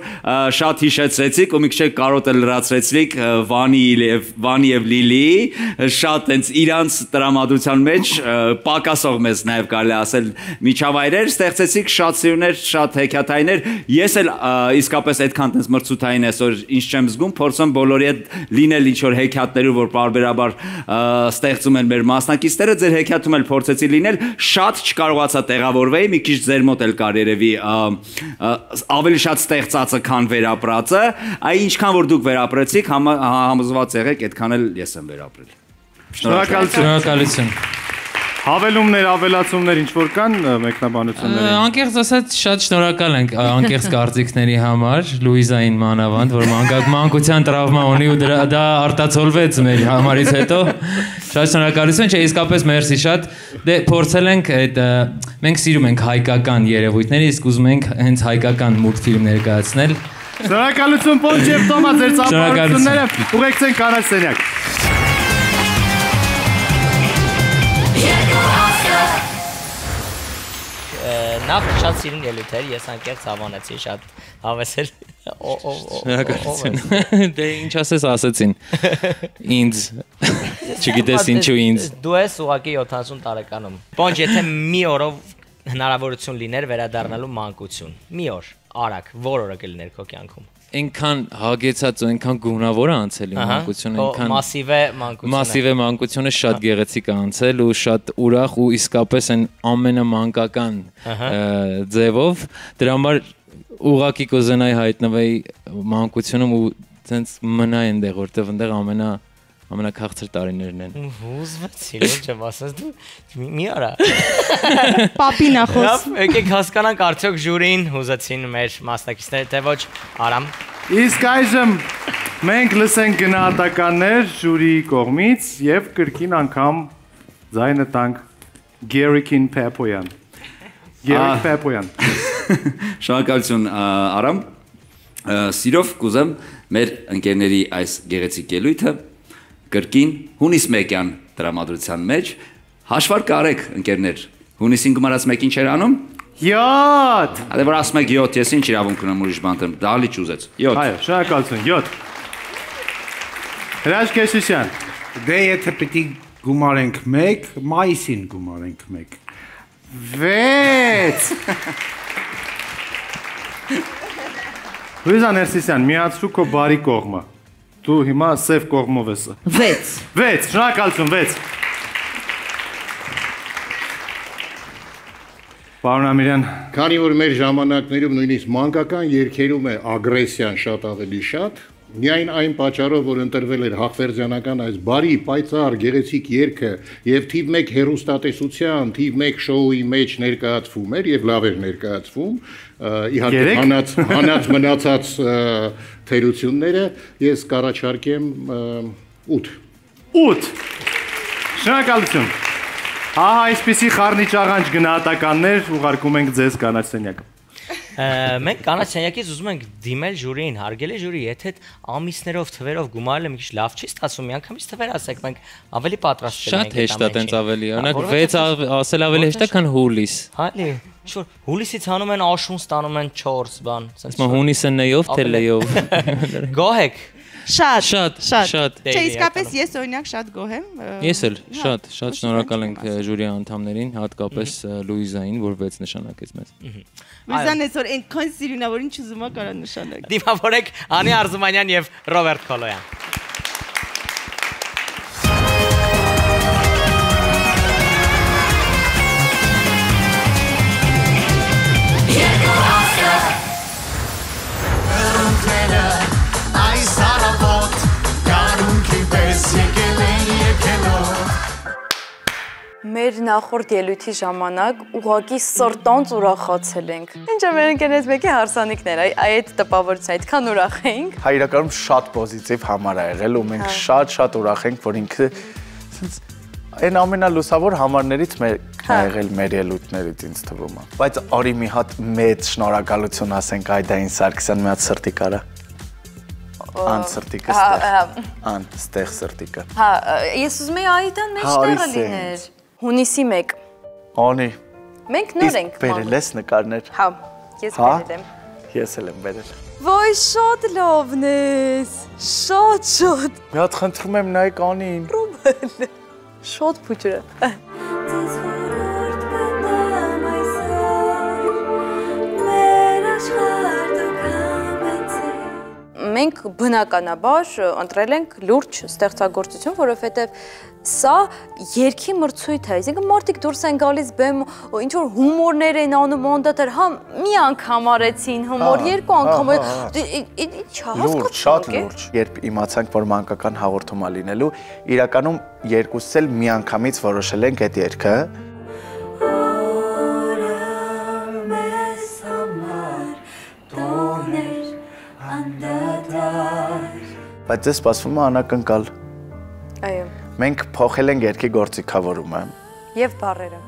շատ հիշեցրեցիք ու մի քիչ կարոտը լրացրեցիք Վան եւ Լիլի շատ այնց իրանց տրամադրության մեջ պակասող մեզ նաեւ կարելի ասել միջավայրեր ստեղծեցիք, շատ սիրուներ, շատ հեքիաթայիններ։ Ես էլ իսկապես այդքան այնց մրցութային այսօր ինչ չեմ զգում, փորձում բոլորի հետ լինել ինչ որ հեքիաթներով, որ բարբերաբար ստեղծում են մեր մասնակիցները, ձեր հեքիաթում էլ փորձեցի լինել, շատ չկարողացա տեղավորվեի, մի քիչ ձեր մոտ էլ կար երևի ավելի շատ ստեղծածը, քան վերապրածը, այ ինչքան որ դուք վերապրեցիք, համոզված եղեք, այդքան էլ ես եմ վերապրել։ Շնորհակալություն։ Հավելումներ, ավելացումներ ինչ որ կան մեկնաբանությունների։ Անկեղծ ասած շատ շնորհակալ ենք անկեղծ կարծիքների համար, Լուիզային մանավանդ, որ մանկության տրավմա ունի ու դա արտացոլվեց մեր համարից հետո։ Շատ շնորհակալություն, չէ, իսկապես մերսի շատ։ Դե փորձել ենք այդ մենք սիրում ենք հայկական երևույթները, իսկ ուզում ենք հենց հայկական մուլտֆիլմ ներկայացնել։ Շնորհակալություն Պոլ եւ Տոմա ձեր ծափարությունները ուղեկցեն կանաչ սենյակ։ Նախ շատ սիրուն ելույթ էր, ես անկեղծ հավանեցի, շատ հավեսել։ Դե ինչ ասեցին։ Ինձ չգիտես ինչու ինձ։ Դու ես ուղղակի 70 տարեկանում։ Պոնջ, եթե մի օրով հնարավորություն լիներ վերադառնալու մանկություն։ Մի օր, արագ, որ օրը կլիներ քո կյանքում։ Այնքան հագեցած ու այնքան գունավոր է անցել իմ մանկությունը, այնքան մասիվ է մանկությունը, շատ գեղեցիկ է անցել ու շատ ուրախ ու իսկապես այն ամենամանկական ձևով, դրա համար ուղղակի կուզենայի հայտնվեի մանկությունում ու ցենց մնա այնտեղ, որտեղ այնտեղ ամենաքաղցր տարիներն են։ Հուզվեցի, ոչ եմ ասած դու մի արա։ Պապին ախոս։ Եկեք հասկանանք արդյոք ժյուրին հուզեցին մեր մասնակիցները, թե ոչ, Արամ։ Իսկ այժմ մենք լսենք գնահատականներ ժյուրիի կողմից եւ կրկին անգամ ձայնը տանք Գերիկին Պեպոյան։ Գերիկ Պեպոյան։ Շնորհակալություն Արամ։ Սիրով կուզեմ մեր ընկերների այս գեղեցիկ ելույթը կրկին հունիս 1-յան տրամադրության մեջ հաշվարկ արեք ընկերներ։ Հունիսին գումարած մեկին չէր անում։ 7։ Այդե որ ասում եք 7, ես ինչ իրավունք ունեմ ուրիշ բան տեմ, դալի չուզեց։ 7։ Այո, շնորհակալություն, 7։ Հրաշք Քեշիշյան։ Դե եթե պիտի գումարենք 1, մայիսին գումարենք 1։ 6։ Լուիզա Ներսիսյան, միացրու քո բարի կողմը։ Դու հիմա սև կողմով ես։ 6։ 6, շնորհակալություն 6։ Պարոն Ամիրյան, քանի որ մեր ժամանակներում նույնիսկ մանկական երգերում է ագրեսիան շատ ավելի շատ, միայն այն պատճառով, որ ընտրվել էր Հաղվերդյանական այս բարի, պայծառ, գեղեցիկ երգը եւ թիվ 1 հերոստատեսության, թիվ 1 շոուի մեջ ներկայացվում էր եւ լավ էր ներկայացվում, իհարկե հանած մնացած թերությունները ես կառաջարկեմ 8։ 8։ Շնորհակալություն։ Ահա այսպիսի խառնիչ աղանջ գնահատականներ ուղարկում ենք ձեզ կանաչ սենյակ։ Մենք կանաչ սենյակից ուզում ենք դիմել ժյուրիին, հարգելի ժյուրի, եթե ամիսներով, թվերով գումարելը մի քիչ լավ չի ստացվում, միանգամից թվեր ասեք, մենք ավելի պատրաստ ենք։ Շատ հեշտ է տենց ավելի, օրինակ 6 ասել ավելի հեշտ է, քան հուլիս։ Հալի, շուտ, հուլիսից հանում են աշուն, ստանում են 4 բան, ասես հունիսը նեյով, թե լեյով։ Գոհ եք։ Շատ։ Շատ։ Չէ, իսկապես ես օրինակ շատ գոհ եմ։ Ես էլ շատ շնորհակալ ենք ժյուրի անդամներին, հատկապես Լուիզային, որ 6 նշանակեց մեզ։ Լուիզան այսօր այնքան սիրուն է, որ ինչ ուզում ա կարա նշանակի։ Դիմավորեք Անի Արզումանյան եւ Ռոբերտ Քոլոյան։ Մեր նախորդ ելույթի ժամանակ ուղղակի սրտոնց ուրախացել ենք։ Ինչ է մեր ընկերներից մեկի հարսանիքներ, այդ տպավորության այդքան ուրախ էինք։ Հա իրականում շատ պոզիտիվ համար է եղել ու մենք շատ ուրախ ենք, որ ինքը այն ամենալուսավոր համարներից մեկն է եղել մեր ելույթներից ինձ թվում է։ Բայց արի մի հատ մեծ շնորհակալություն ասենք Այդային Սարգսյան մի հատ սրտիկ արա։ Ան սրտիկը ստեղ։ Ան ստեղ սրտիկը։ Հա, ես ուզում եի Այդան մեջտեղը լիներ։ Հունիսի 1։ Անի։ Մենք նոր ենք։ Բերել ես նկարներ։ Հա, ես բերել եմ։ Ես էլ եմ բերել։ Ոյ շատ լավն ես, շատ։ Մի հատ խնդրում եմ նայեք Անին։ Ռուբեն, շատ փուջրը։ Մենք բնականաբար ընտրել ենք լուրջ ստեղծագործություն, որովհետև սա երգի մրցույթ է, այսինքն մարդիկ դուրս են գալիս բեմ, ինչ-որ հումորներ են անում անդադար, հա մի անգամ արեցին հումոր, երկու անգամ, լուրջ, շատ լուրջ, երբ իմացանք, որ մանկական հաղորդում է լինելու, իրականում երկուսս էլ մի անգամից որոշել ենք այդ երգը, բայց ես սպասվում է անակնկալ։ Այո։ Մենք փոխել ենք երգի գործիքավորումը։ Եվ բառերը։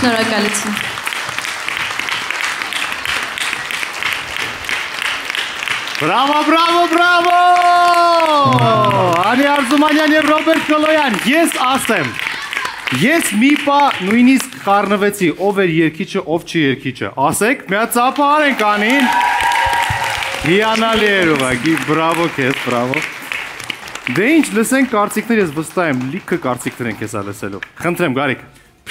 Շնորհակալություն։ Բրավո։ Անի Արզումանյան եւ Ռոբերտ Կոլոյան, ես ասեմ։ Ես մի պա նույնիսկ խառնվեցի, ով էր երգիչը, ով չի երգիչը։ Ասեք, մի հատ ծափահար ենք Անին։ Հիանալի էր ուղղակի, բրավո քեզ, բրավո։ Դե ինչ, լսենք կարծիքներ, ես վստահ եմ, լիքը կարծիքներ ենք հեսա լսելու։ Խնդրեմ, Գարիկ։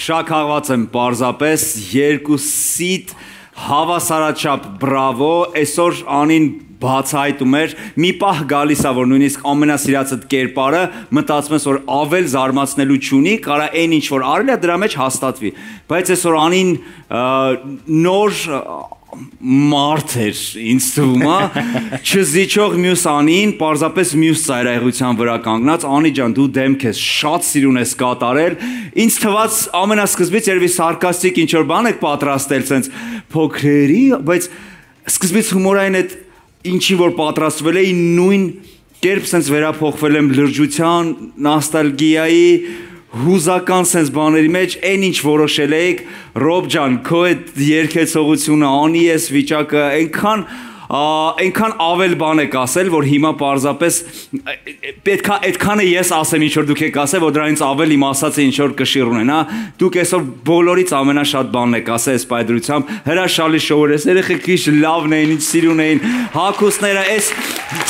Փշաքաղված եմ պարզապես երկուսիդ հավասարաչափ բրավո, այսօր Անին բացահայտում էր, մի պահ գալիս է, որ նույնիսկ ամենասիրածդ կերպարը մտածում ես, որ ավել զարմացնելու չունի, կարա այն ինչ որ արել է դրա մեջ հաստատվի, բայց այսօր անին նոր մարդ էր ինձ թվում է, չզիջող մյուս անին, պարզապես մյուս ծայրահեղության վրա կանգնած, Անի ջան, դու դեմք ես, շատ սիրուն ես կատարել, ինձ թված ամենասկզբից երևի սարկաստիկ ինչ որ բան եք պատրաստել, սենց փոքրերի, բայց սկզբից հումորային այդ ինչի որ պատրաստվել էի նույն կերպ սենց վերափոխվել եմ լրջության, նոստալգիայի, հուզական սենց բաների մեջ, այն ինչ որոշել էիք, Ռոբ ջան, քո այդ երկեցողությունը, անի ես վիճակը, այնքան ավել բան եք ասել, որ հիմա պարզապես պետքա այդքանը ես ասեմ ինչ որ դուք եք ասել, որ դրանից ավել իմ ասածը ինչ որ կշիռ ունեն, հա, դուք այսօր բոլորից ամենաշատ բանն եք ասել այս պայդրությամբ, հրաշալի շոուեր, այս երեխեք ինչ լավն էին, ինչ սիրուն էին, հագուստները, այս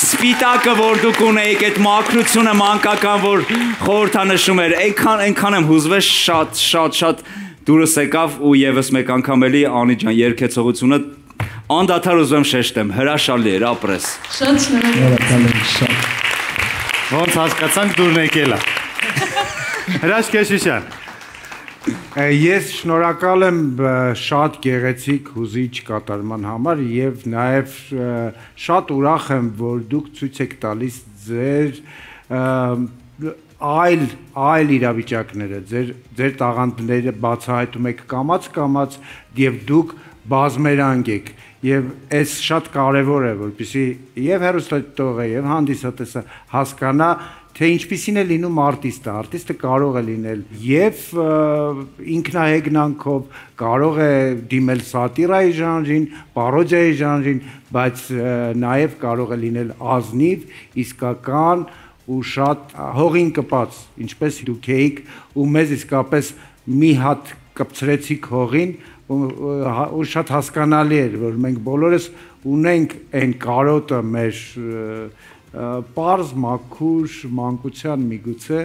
սպիտակը, որ դուք ունեիք, այդ մաքրությունը մանկական, որ խորհրդանշում էր, այնքան եմ հուզվել, շատ դուրս եկավ ու եւս մեկ անգամ էլի Անի ջան երկեցողությունը անդադար ուզում եմ շեշտեմ, հրաշալի էր, ապրես։ Շատ շնորհակալ։ Ոնց հասկացանք դուրն եկել է։ Հրաշք Քեշիշյան։ Ես շնորհակալ եմ շատ գեղեցիկ հուզիչ կատարման համար եւ նաեւ շատ ուրախ եմ, որ դուք ցույց եք տալիս ձեր այլ իրավիճակները, ձեր տաղանդները բացահայտում եք կամաց եւ դուք բազմերանգ եք եւ այս շատ կարեւոր է, որպեսզի եւ հեռուստադիտողը եւ հանդիսատեսը հասկանա, թե ինչպիսին է լինում արտիստը կարող է լինել եւ ինքնահեգնանքով, կարող է դիմել սատիրայի ժանրին, պարոդիայի ժանրին, բայց նաեւ կարող է լինել ազնիվ, իսկական ու շատ հողին կպած, ինչպես դուք եք ու մեզ իսկապես մի հատ կպցրեցիք հողին ու շատ հասկանալի էր, որ մենք բոլորս ունենք այն կարոտը մեր պարզ մաքուր մանկության միգուցե,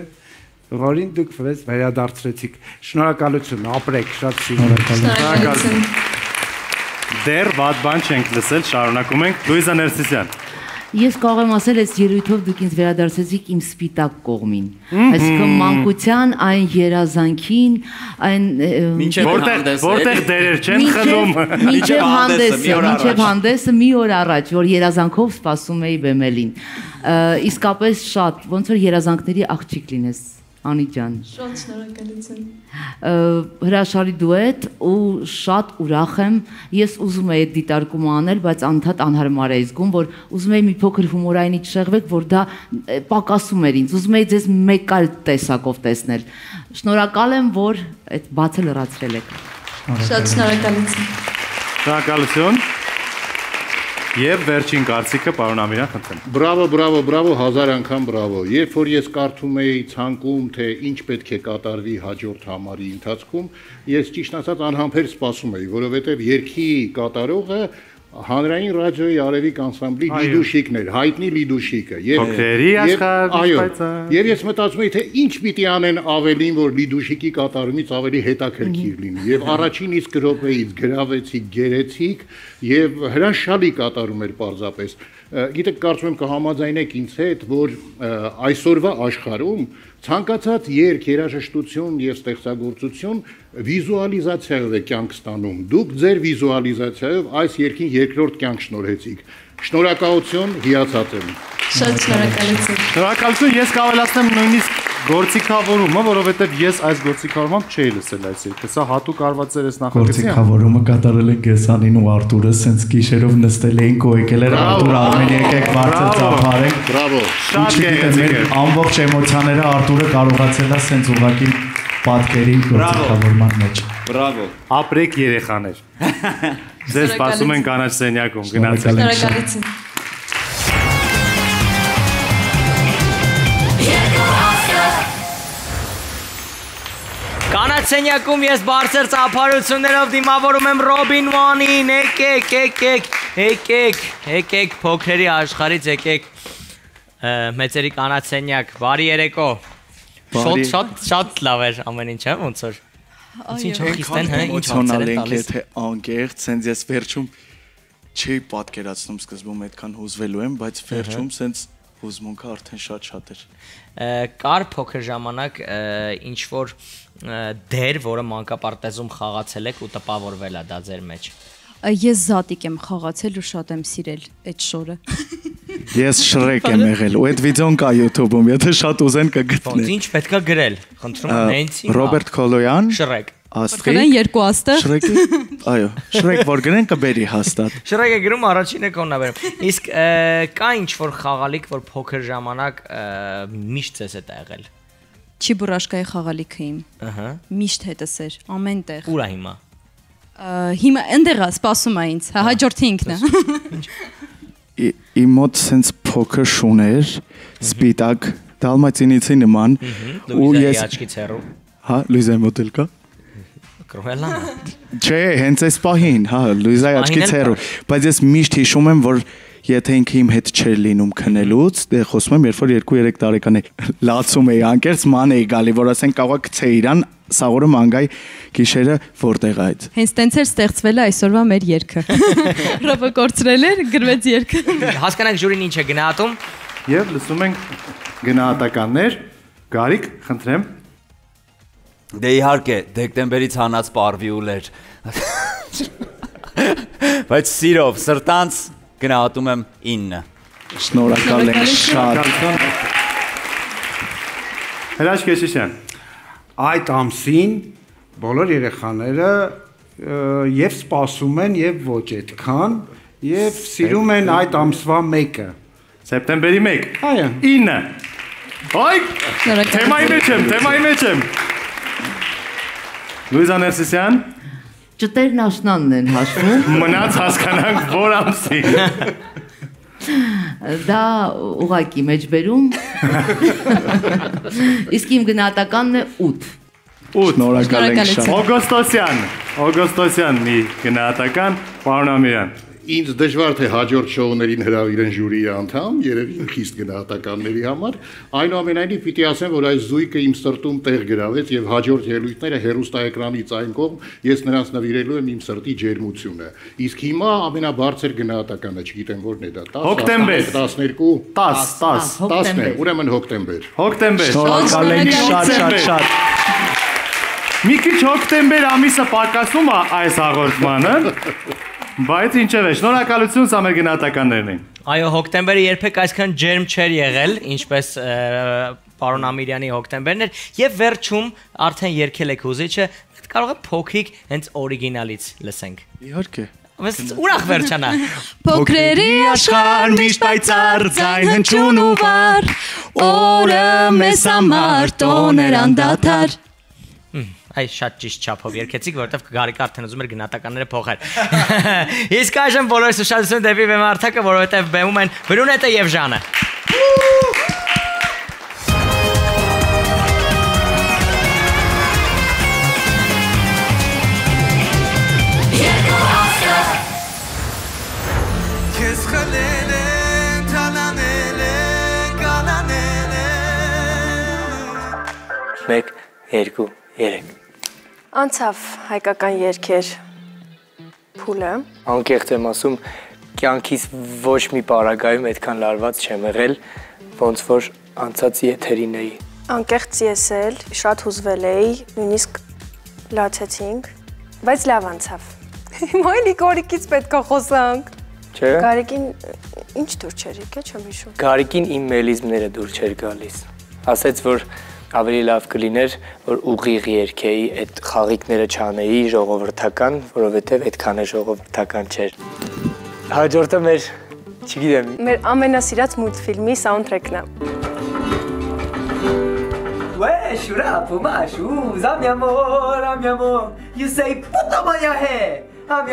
որին դուք վերադարձրեցիք։ Շնորհակալություն, ապրեք, շատ շնորհակալություն։ Դեռ վատ բան չենք լսել, շարունակում ենք։ Լուիզա Ներսիսյան։ Ես կարող եմ ասել, այս երույթով դուք ինձ վերադարձեցիք իմ սպիտակ կողմին։ Այսինքն մանկության այն երազանքին, այն որտեղ դերեր չեն խլում, մինչև հանդեսը մի օր առաջ, որ երազանքով սպասում էի բեմելին։ Իսկապես շատ, ոնց որ երազանքների աղջիկ լինես, Անի ջան։ Շատ շնորհակալություն։ Հրաշալի դուետ ու շատ ուրախ եմ։ Ես ուզում եի դիտարկումը անել, բայց անդադ անհարմար էի զգում, որ ուզում էի մի փոքր հումորայինից շեղվեք, որ դա պակասում էր ինձ։ Ուզում էի ձեզ մեկ այլ տեսակով տեսնել։ Շնորհակալ եմ, որ այդ բացը լրացրել եք։ Շատ շնորհակալություն։ Շնորհակալություն։ Եվ վերջին կարծիքը պարոն Ամիրյան, խնդրեմ։ Բրավո, հազար անգամ բրավո։ Երբ որ ես կարդում էի ցանկում, թե ինչ պետք է կատարվի հաջորդ համարի ընթացքում, ես ճիշտ ասած անհամբեր սպասում էի, որովհետև երգի կատարողը հանրային ռադիոյի Արևիկ անսամբլի լիդուշիկն էր, հայտնի լիդուշիկը։ Եվ ես մտածում էի, թե ինչ պիտի անեն ավելին, որ լիդուշիկի կատարումից ավելի հետաքրքիր լինի։ Եվ առաջին իսկ րոպեից գրավեցի գերեցիկ եւ հրաշալի կատարում էր պարզապես։ Գիտեք, կարծում եմ կհամաձայնեք ինձ հետ, որ այսօրվա աշխարհում ցանկացած երգ, երաժշտություն եւ ստեղծագործություն վիզուալիզացիայով է կյանք ստանում։ Դուք ձեր վիզուալիզացիայով այս երգին երկրորդ կյանք շնորհեցիք։ Շնորհակալություն, հիացած եմ։ Շատ շնորհակալություն։ Շնորհակալություն, ես կավելացնեմ նույնիսկ գործիքավորումը, որովհետև ես այս գործիքավորմամբ չէի լսել այս երգը։ Սա հատուկ արված էր այս նախագծի։ Գործիքավորումը կատարել է Գեսանին ու Արտուրը, սենց գիշերով նստել էինք ու եկել էր Արտուր Արմեն եկեք բարձր ծափարենք։ Բրավո։ Շատ գեղեցիկ էր։ Ամբողջ էմոցիաները Արտուրը կարողացել է սենց ուղղակի պատկերի գործիքավորման մեջ։ Բրավո։ Ապրեք երեխաներ։ Ձեզ սպասում են կանաչ սենյակում, գնացեք։ Շնորհակալություն։ Կանաչ սենյակում ես բարձր ծափարություններով դիմավորում եմ Ռոբին Մանին, եկեք, փոքրերի աշխարից եկեք մեծերի կանաչ սենյակ, բարի երեկո, շատ լավ էր ամեն ինչ, ոնց որ, ինչ խիստ են, ինչ հանցեր են տալիս։ Թե անգերտ, սենց ես վերջում չի պատկերացնում սկզբում այդքան հուզվելու եմ, բայց վերջում սենց հուզմունքը արդեն շատ էր։ Կար փոքր ժամանակ ինչ որ դեր, որը մանկապարտեզում խաղացել եք ու տպավորվել է դա ձեր մեջ։ Ես Զատիկ եմ խաղացել ու շատ եմ սիրել այդ շորը։ Ես Շրեք եմ եղել, ու այդ վիդեոն կա YouTube-ում, եթե շատ ուզեն կգտնեն։ Ինչ պետքա գրել, խնդրում եմ Նենսի։ Ռոբերտ Քոլոյան, Շրեք։ Աստղիկ։ Երկու աստղ։ Շրեկի, այո, Շրեք որ գրեն կբերի հաստատ։ Շրեկը գրում առաջինը կոննա բերում։ Իսկ կա ինչ որ խաղալիք, որ փոքր ժամանակ միշտ ես է եղել։ Չիբուրաշկայի խաղալիքը իմ։ Ահա։ Միշտ հետս էր, ամեն տեղ։ Ուր է հիմա։ Հիմա այնտեղ է, սպասում է ինձ, հաջորդի ինքն է։ Իմ մոտ սենց փոքր շուներ, սպիտակ, դալմատինիցի նման, ու ես աչքից հեռու։ Հա, Լուիզայի մոտ էլ կա։ Կրոհելանա։ Չէ, հենց այս պահին, հա, Լուիզայի աչքից հեռու, բայց ես միշտ հիշում եմ, որ եթե ինքը իմ հետ չէր լինում քնելուց, դե խոսում եմ, երբ որ 2-3 տարեկան էի, լացում էի, անկեղծ ման էի գալի, որ ասենք կարող գցե իրան, սաղորը մանգայի գիշերը որտեղ այդ։ Հենց տենց էր ստեղծվել է այսօրվա մեր երգը։ Ռոբը կորցրել էր, գրվեց երգը։ Հասկանանք ժյուրին ինչ է գնահատում։ Եվ լսում ենք գնահատականներ։ Գարիկ, խնդրեմ։ Դե իհարկե, դեկտեմբերից հանած պարվի ուլեր։ Բայց սիրով, սրտանց գնահատում եմ 9։ Շնորհակալ ենք շատ։ Հրաշք Քեշիշյան։ Այդ ամսին բոլոր երեխաները եւ սպասում են եւ ոչ այդքան եւ սիրում են այդ ամսվա 1-ը։ Սեպտեմբերի 1։ Այո։ 9։ Այ, թեմայի մեջ եմ։ Լուիզա Ներսիսյան։ Ճտերն աշնանն են հաշվում։ Մնաց հասկանանք որ ամսի։ Դա ուղակի մեջբերում։ Իսկ իմ գնահատականն է 8։ Շնորհակալ ենք շատ։ Օգոստոսյան մի գնահատական, պարոն Ամիրյան։ Ինձ դժվար թե հաջորդ շոուներին հրավիրեն ժյուրիի անդամ, երևի խիստ գնահատականների համար, այնուամենայնիվ պիտի ասեմ, որ այս զույգը իմ սրտում տեղ գրավեց եւ հաջորդ ելույթները հեռուստաէկրանից այն կողմ ես նրանց նվիրելու եմ իմ սրտի ջերմությունը։ Իսկ հիմա ամենաբարձր գնահատականը, չգիտեմ որն է դա, 10, հոկտեմբեր 10 է, ուրեմն հոկտեմբեր։ Շնորհակալ ենք շատ։ Մի քիչ հոկտեմբեր ամիսը պակասում է այս հաղորդմանը։ Բայց ինչև է, շնորհակալություն, սա մեր գնահատականներն են։ Այո, հոկտեմբերը երբեք այսքան ջերմ չէր եղել, ինչպես պարոն Ամիրյանի հոկտեմբերն էր, եւ վերջում արդեն երգել եք հուզիչը, կարող է փոքրիկ հենց օրիգինալից լսենք։ Իհարկե։ Ուրախ վերջանա։ Փոքրերի աշխարհ միշտ պայծառ ձայն հնչյուն ու վար, օրը մեզ համար տոներ անդադար։ Այ շատ ճիշտ չափով երկեցիք, որովհետև Գարիկը արդեն ուզում էր գնահատականները փոխել։ Իսկ այժմ բոլորս ուշադրություն դեպի բեմարդակը, որովհետև բեմում են Բրունետը եւ Ժանը։ Քեզ խլել են, թալանել են, կանանել են։ 1, 2, 3 Անցավ հայկական երգեր փուլը։ Անկեղծ եմ ասում, կյանքիս ոչ մի պարագայում այդքան լարված չեմ եղել, ոնց որ անցած եթերին էի։ Անկեղծ ես էլ շատ հուզվել էի, նույնիսկ լացեցինք, բայց լավ անցավ։ Հիմա էլի Գարիկից պետք է խոսանք։ Չէ։ Գարիկին ինչ դուր չէր եկել, չեմ հիշում։ Գարիկին իմ մելիզմները դուր չէր գալիս։ Ասեց, որ ավելի լավ կլիներ, որ ուղիղ երգեի, այդ խաղիկները չանեի ժողովրդական, որովհետև այդքան է ժողովրդական չէր։ Հաջորդը մեր, չգիտեմ, մեր ամենասիրած մուլտֆիլմի սաունդթրեքն է։ Ué, chura, fuma, chuza, mi amor, you say puta mayahe, mi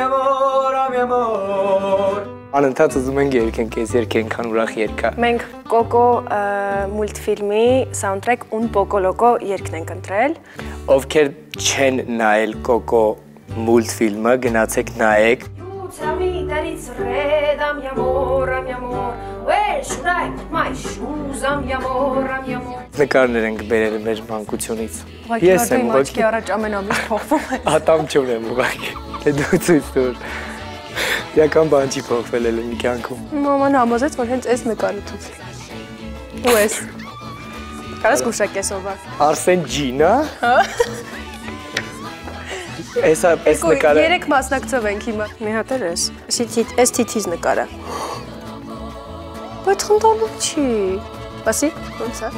amor. Անընդհատ ուզում ենք երգենք, այս երգը այնքան ուրախ երգ է։ Մենք Կոկո մուլտֆիլմի սաունդթրեք Un Poco Loco երգն ենք ընտրել։ Ովքեր չեն նայել Կոկո մուլտֆիլմը, գնացեք նայեք։ Նկարներ ենք բերել մեր մանկությունից։ Ես եմ ուղղակի առաջ ամենամիշտ փոխվում է։ Ատամ չունեմ ուղղակի։ Դե դու ցույց տուր։ Իրական բան չի փոխվել էլ մի կյանքում։ Մաման համոզեց, որ հենց այս նկարը ցույց։ Ու ես։ Կարաս գուշակես ով է։ Արսեն Ջին, հա։ Էս նկարը։ Երեք մասնակցով ենք հիմա։ Մի հատ էլ էս։ Էս թիթիզ նկարը։ Բայց խնդալու չի։ Բասի, ոնց է։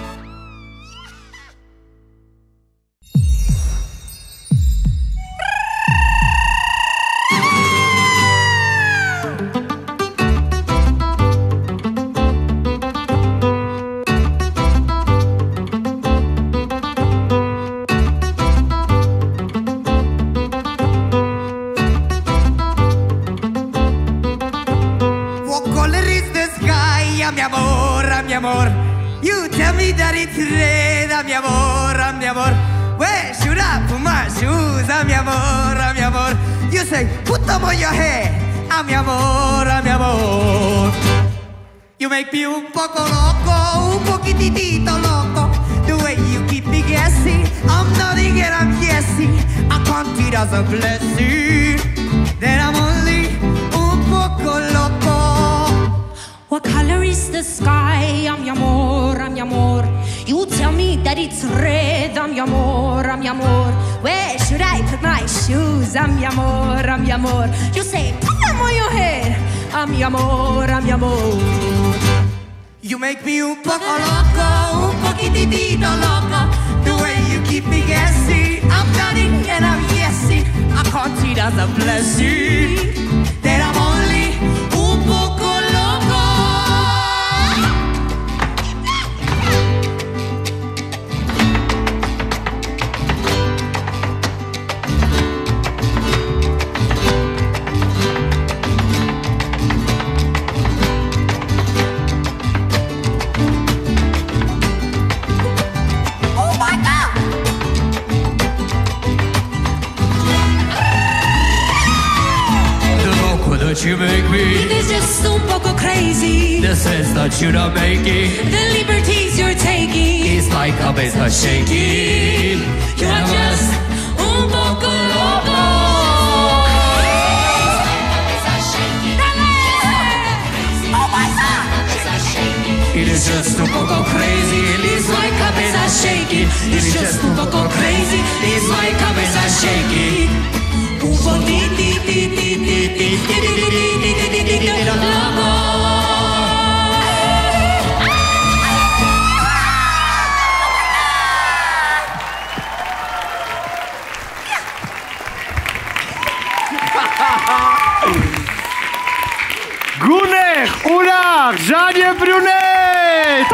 You tell me that it's red, mi amor. Where should I put my shoes, mi amor. You say, put them on your head, mi amor. You make me un poco loco, un poquitito loco. The way you keep me guessing, I'm nothing and I'm guessing. I count it as a blessing, that I'm only un poco loco. What color is the sky? Mi amor. You tell me that it's red. Mi amor. Where should I put my shoes? Mi amor. You say, put them on your head. Mi amor. You make me un poco loco, un poquitito loco. The way you keep me guessing, I'm nodding and I'm guessing. I can't see it as a blessing, that I'm only un poco loco. You make me. It is just un poco crazy. The sense that you're not making. The liberties you're taking. It's my cabeza shaking. You are just un poco loco. Oh my God! It is just un poco crazy. It's my cabeza shaking. It's just un poco crazy. It's my cabeza shaking. Un poquitito loco. Գունեղ, ուրախ, Ժանյե Բրյունետ։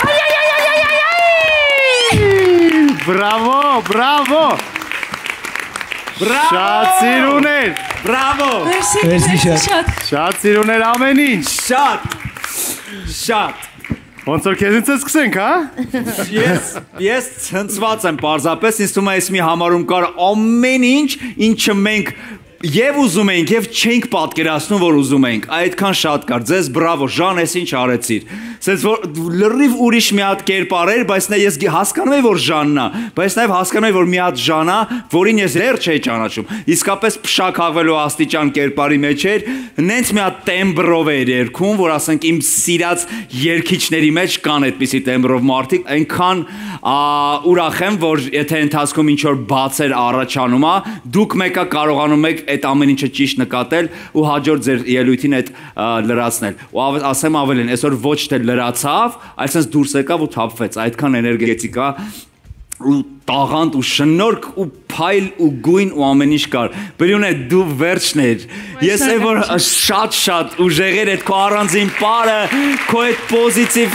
Բրավո։ Շատ սիրուներ։ Բրավո։ Շատ սիրուներ ամեն ինչ։ Շատ։ Ոնց որ քեզից սկսենք, հա։ Ես ցնցված եմ պարզապես, ինձ թվում է այս մի համարում կար ամեն ինչ, ինչը մենք Եվ ուզում ենք, եւ չենք պատկերացնում, որ ուզում ենք, այդքան շատ կար, ձեզ բրավո, Ժան, ես ինչ արեցիր, սենց որ լրիվ ուրիշ մի հատ կերպար էր, բայց ես հասկանում եմ, որ Ժանն է, բայց նաև հասկանում եմ, որ մի հատ Ժան է, որին ես դեռ չէի ճանաչում, իսկապես փշակ հավելու աստիճան կերպարի մեջ էր, նենց մի հատ տեմբրով էր երգում, որ ասենք իմ սիրած երգիչների մեջ կան այդպիսի տեմբրով մարդիկ, այնքան ուրախ եմ, որ եթե ընթացքում ինչ որ բացեր առաջանում է, դուք մեկը կարողանում եք այդ ամեն ինչը ճիշտ նկատել ու հաջորդ ձեր ելույթին այդ լրացնել։ Ու ասեմ ավելին, այսօր ոչ թե լրացավ, այլ sense դուրս եկավ ու թափվեց, այդքան էներգետիկա ու տաղանդ ու շնորհք ու փայլ ու գույն ու ամեն ինչ կար։ Բրյունե դու վերջն էր։ Ես եմ որ շատ ուժեղեր այդ քո առանձին պարը, քո այդ պոզիտիվ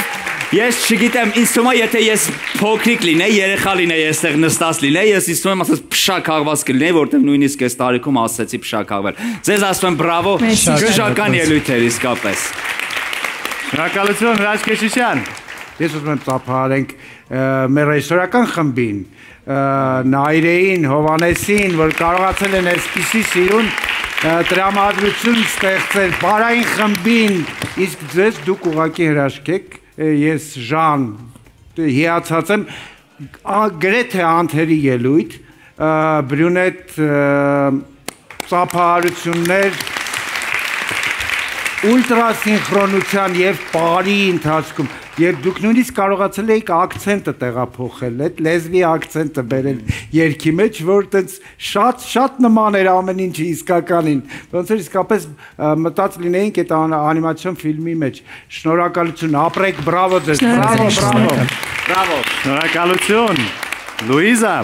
Ես չգիտեմ, ինձ թվում է, եթե ես փոքրիկ լինեի, երեխա լինեի, այստեղ նստած լինեի, ես ինձ թվում եմ, ասես փշակաղված կլինեի, որտեղ նույնիսկ այս տարիքում ասեցի փշակաղվել։ Ձեզ ասում եմ բրավո, գժական ելույթ էր իսկապես։ Շնորհակալություն Հրաչ Քեչիշյան։ Ես ուզում եմ ծափահարենք մեր ռեժիսորական խմբին, Նայրեին, Հովանեսին, որ կարողացել են այսպիսի սիրուն տրամադրություն ստեղծել բարային խմբին, իսկ ձեզ դուք ուղղակի հրաշքեք, ես Ժան հիացած եմ գրեթե անթերի ելույթ, Բրյունետ ծափահարություններ, ուլտրասինխրոնության եւ պարի ընթացքում, երբ դուք նույնիսկ կարողացել եք ակցենտը տեղափոխել, այդ լեզվի ակցենտը բերել երգի մեջ, որ այդպես շատ նման էր ամեն ինչը իսկականին, ոնց որ իսկապես մտած լինեինք այդ անիմացիոն ֆիլմի մեջ։ Շնորհակալություն, ապրեք, բրավո ձեզ։ Բրավո։ Շնորհակալություն։ Լուիզա,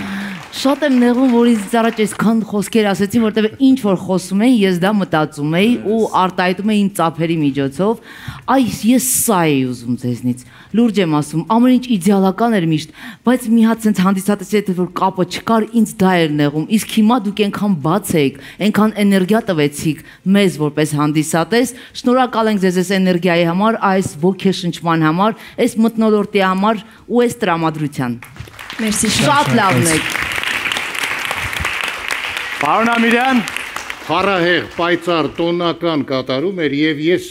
Շատ եմ նեղում, որ ինձ առաջ այսքան խոսքեր ասեցին, որտեղ ինչ որ խոսում էին, ես դա մտածում էի ու արտահայտում էի իմ ծափերի միջոցով։ Այս ես սա էի ուզում ձեզնից։ Լուրջ եմ ասում, ամեն ինչ իդեալական էր միշտ, բայց մի հատ sense հանդիսատեսի հետ որ կապը չկար, ինձ դա էր նեղում։ Իսկ հիմա դուք այնքան բաց եք, այնքան էներգիա տվեցիք մեզ որպես հանդիսատես։ Շնորհակալ ենք ձեզ այս էներգիայի համար, այս ոգեշնչման համար, այս մթնոլորտի համար ու այս տրամադրության։ Մերսի շատ լավն եք։ Պարոն Ամիրյան, Փառահեղ, պայծառ, տոնական կատարում էր եւ ես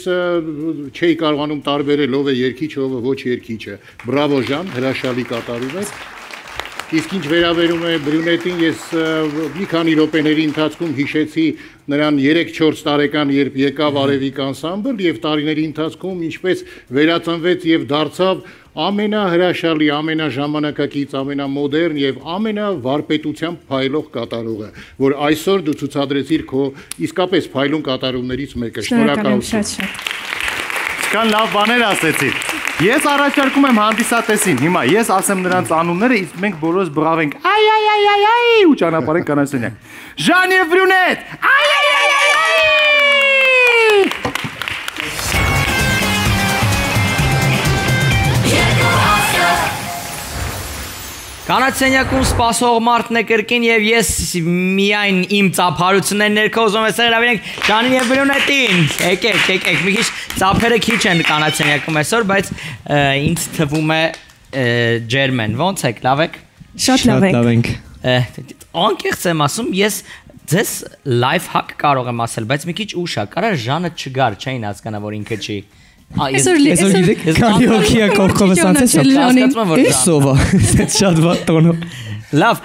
չէի կարողանում տարբերել ով է երգիչը, ով է ոչ երգիչը։ Բրավո Ժան, հրաշալի կատարում եք։ Իսկ ինչ վերաբերում է Բրյունետին, ես մի քանի րոպեների ընթացքում հիշեցի նրան 3-4 տարեկան, երբ եկավ Արևիկ անսամբլ եւ տարիների ընթացքում ինչպես վերածնվեց եւ դարձավ ամենահրաշալի, ամենաժամանակակից, ամենամոդեռն եւ ամենավարպետությամբ փայլող կատարողը, որ այսօր դու ցուցադրեցիր քո իսկապես փայլուն կատարումներից մեկը։ Շնորհակալություն։ Կան լավ բաներ ասեցիք։ Ես առաջարկում եմ հանդիսատեսին, հիմա ես ասեմ նրանց անունները, իսկ մենք բոլորս բրավենք այ ու ճանապարհենք կանացենյակ։ Ժան եւ Բրյունետ։ Կանացենյակում սպասող մարդն է կրկին եւ ես միայն իմ ծափարություններն ներքո ուզում եմ սեղրավենք Ժանին եւ Բրյունետին։ Եկեք, մի քիչ ծափերը քիչ են կանացենյակում այսօր, բայց ինձ թվում է ջերմ են։ Ոնց եք, լավ եք։ Շատ լավ ենք։ Անկեղծ եմ ասում, ես ձեզ լայֆ հակ կարող եմ ասել, բայց մի քիչ ուշ է, կարա Ժանը չգար, չէին հասկանա, որ ինքը չի։ Այսօր գիտեք, քանի հոգի է կողքովս անցած, ես սովա, շատ վատ տոնով։ Լավ,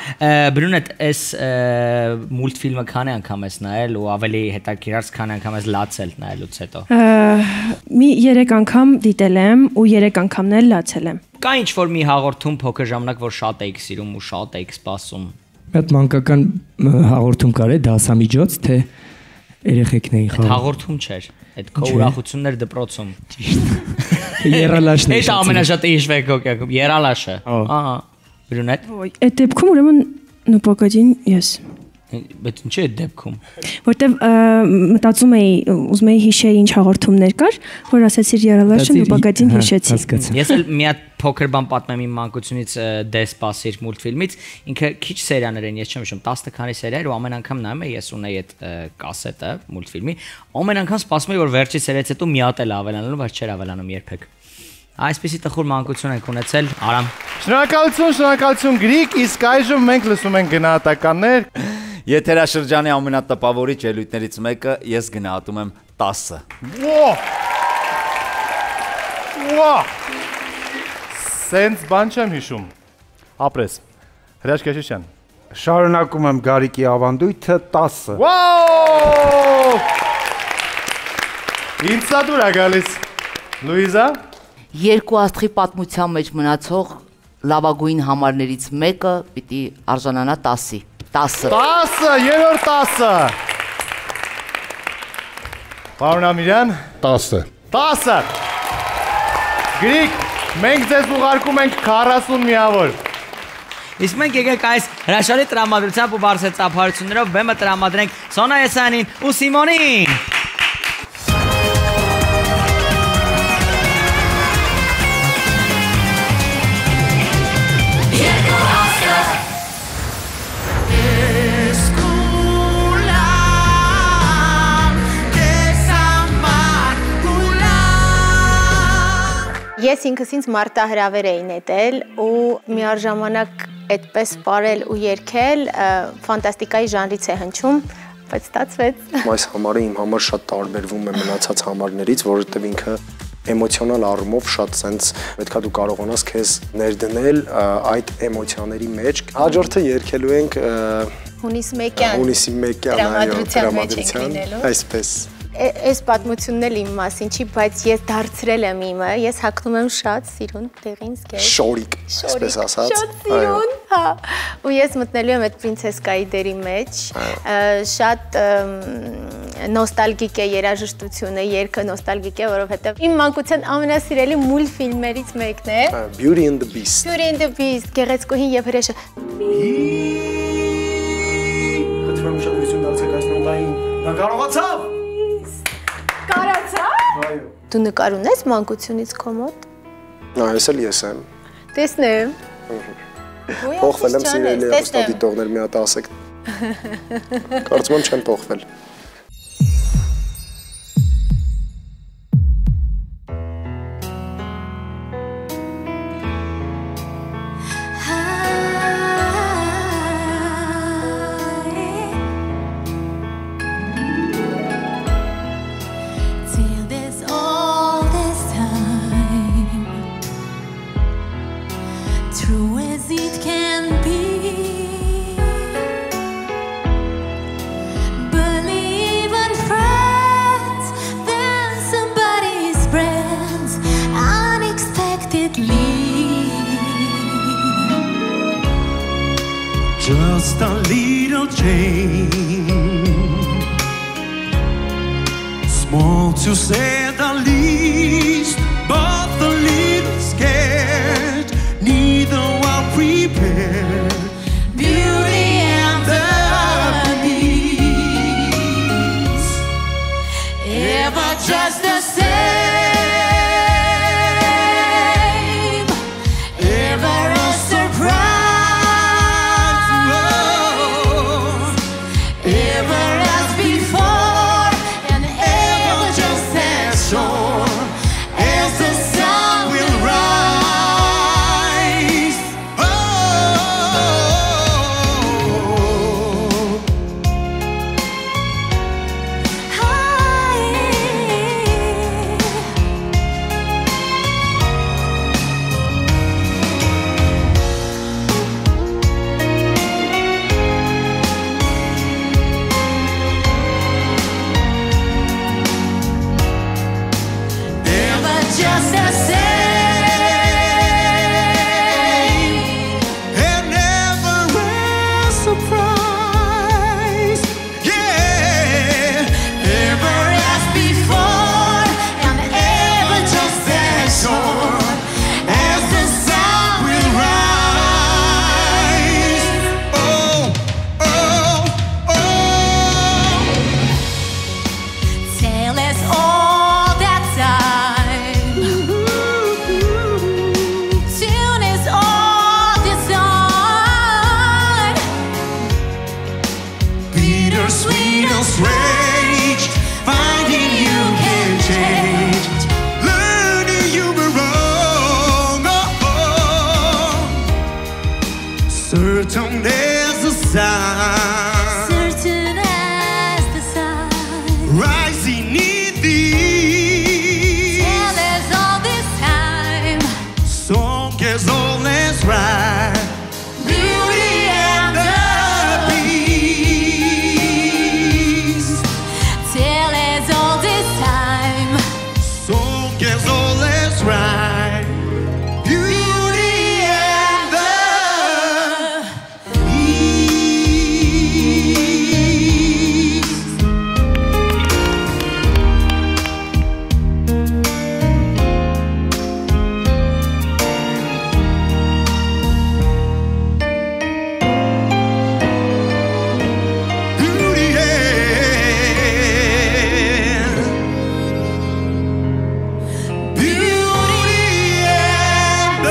Բրյունետ, այս մուլտֆիլմը քանի անգամ ես նայել ու ավելի հետաքրքիր քանի անգամ ես լացել նայելուց հետո։ Մի 3 անգամ դիտել եմ ու 3 անգամն էլ լացել եմ։ Կա ինչ-որ մի հաղորդում փոքր ժամանակ, որ շատ էիք սիրում ու շատ էիք սպասում։ Այդ մանկական հաղորդում կար է դասամիջոց, թե երեխեքն էին խաղում։ Հաղորդում չէր։ Այդ քո ուրախություններ դպրոցում։ Երալաշն է։ Այդ ամենաշատը հիշվեք ոգեակում, երալաշը։ Ահա, Բրյունետ։ Այդ դեպքում ուրեմն նպակադին ես։ Բայց ինչ է այդ դեպքում։ Որտեվ մտածում էի, ուզում էի հիշեի ինչ հաղորդումներ կար, որ ասեցիր երալաշը նպակադին հիշեցի։ Ես էլ մի հատ փոքր բան պատմեմ իմ մանկությունից Դեսպասիր մուլտֆիլմից, ինքը քիչ սերիաներ են, ես չեմ հիշում, 10 քանի սերիա էր ու ամեն անգամ նայում էի, ես ունեի այդ կասետը մուլտֆիլմի, ամեն անգամ սպասում էի, որ վերջի սերիայից հետո մի հատ էլ ավելանալու, բայց չէր ավելանում երբեք։ Այսպեսի տխուր մանկություն ենք ունեցել, Արամ։ Շնորհակալություն Գրիկ, իսկ այժմ մենք լսում ենք գնահատականներ։ Եթերաշրջանի ամենատպավորիչ ելույթներից մեկը ես գնահատում եմ 10։ Սենց բան չեմ հիշում։ Ապրես։ Հրաշք Քեշիշյան։ Շարունակում եմ Գարիկի ավանդույթը 10։ Ինձ սա դուր է գալիս։ Լուիզա։ Երկու աստղի պատմության մեջ մնացող լավագույն համարներից մեկը պիտի արժանանա 10-ի։ 10, երրորդ 10։ Պարոն Ամիրյան։ 10։ Գրիկ, մենք ձեզ ուղարկում ենք 40 միավոր։ Իսկ մենք եկեք այս հրաշալի տրամադրությամբ ու բարձր ծափարություններով բեմը տրամադրենք Սոնա Եսյանին ու Սիմոնին։ Ես ինքս ինձ մարտահրավեր էի նետել ու միաժամանակ այդպես պարել ու երգել ֆանտաստիկայի ժանրից է հնչում, բայց ստացվեց։ Այս համարը իմ համար շատ տարբերվում է մնացած համարներից, որովհետև ինքը էմոցիոնալ առումով շատ սենց պետքա դու կարողանաս քեզ ներդնել այդ էմոցիաների մեջ։ Հաջորդը երգելու ենք Հունիսի 1-յան տրամադրության, այսպես։ Այս պատմությունն էլ իմ մասին չի, բայց ես դարձրել եմ իմը, ես հագնում եմ շատ սիրուն դեղին զգեստը։ Շորիկ, այսպես ասած։ Շատ սիրուն, հա։ Ու ես մտնելու եմ այդ պրինցեսկայի դերի մեջ, շատ նոստալգիկ է երաժշտությունը, երգը նոստալգիկ է, որովհետև իմ մանկության ամենասիրելի մուլտֆիլմերից մեկն է։ Beauty and the Beast։ Beauty and the Beast, Գեղեցկուհին եւ հրեշը։ Խնդրում եմ ուշադրություն դարձեք այս նոտային։ Նա կարողացավ։ Կարացավ։ Այո։ Դու նկար ունես մանկությունից քո մոտ։ Այս էլ ես եմ։ Տեսնեմ։ Փոխվել եմ սիրելի հեռուստադիտողներ, մի հատ ասեք։ Կարծում եմ չեմ փոխվել։ True as it can be. Believe in friends, then somebody's friends unexpectedly. Just a little change, small to say the least, but a little scared. Neither are prepared. Beauty and the Beast, ever just the same, ever a surprise, ever as before, and ever just as sure as the sun will rise. Just the same, And never a surprise. Yeah, ever as before, and ever just as sure as the sun will rise. Oh, oh, oh. Tell us all that time. Tune is all design. Bittersweet or strange, finding you can change, learning you were wrong. Oh, oh. Certain as the sun, Certain as the sun. rising in thee. Tell us all this time. Song is all that's right. Beauty and the Beast. Tell us all this time. Song is all that's right. Beauty and the Beast. Beauty and Beauty and the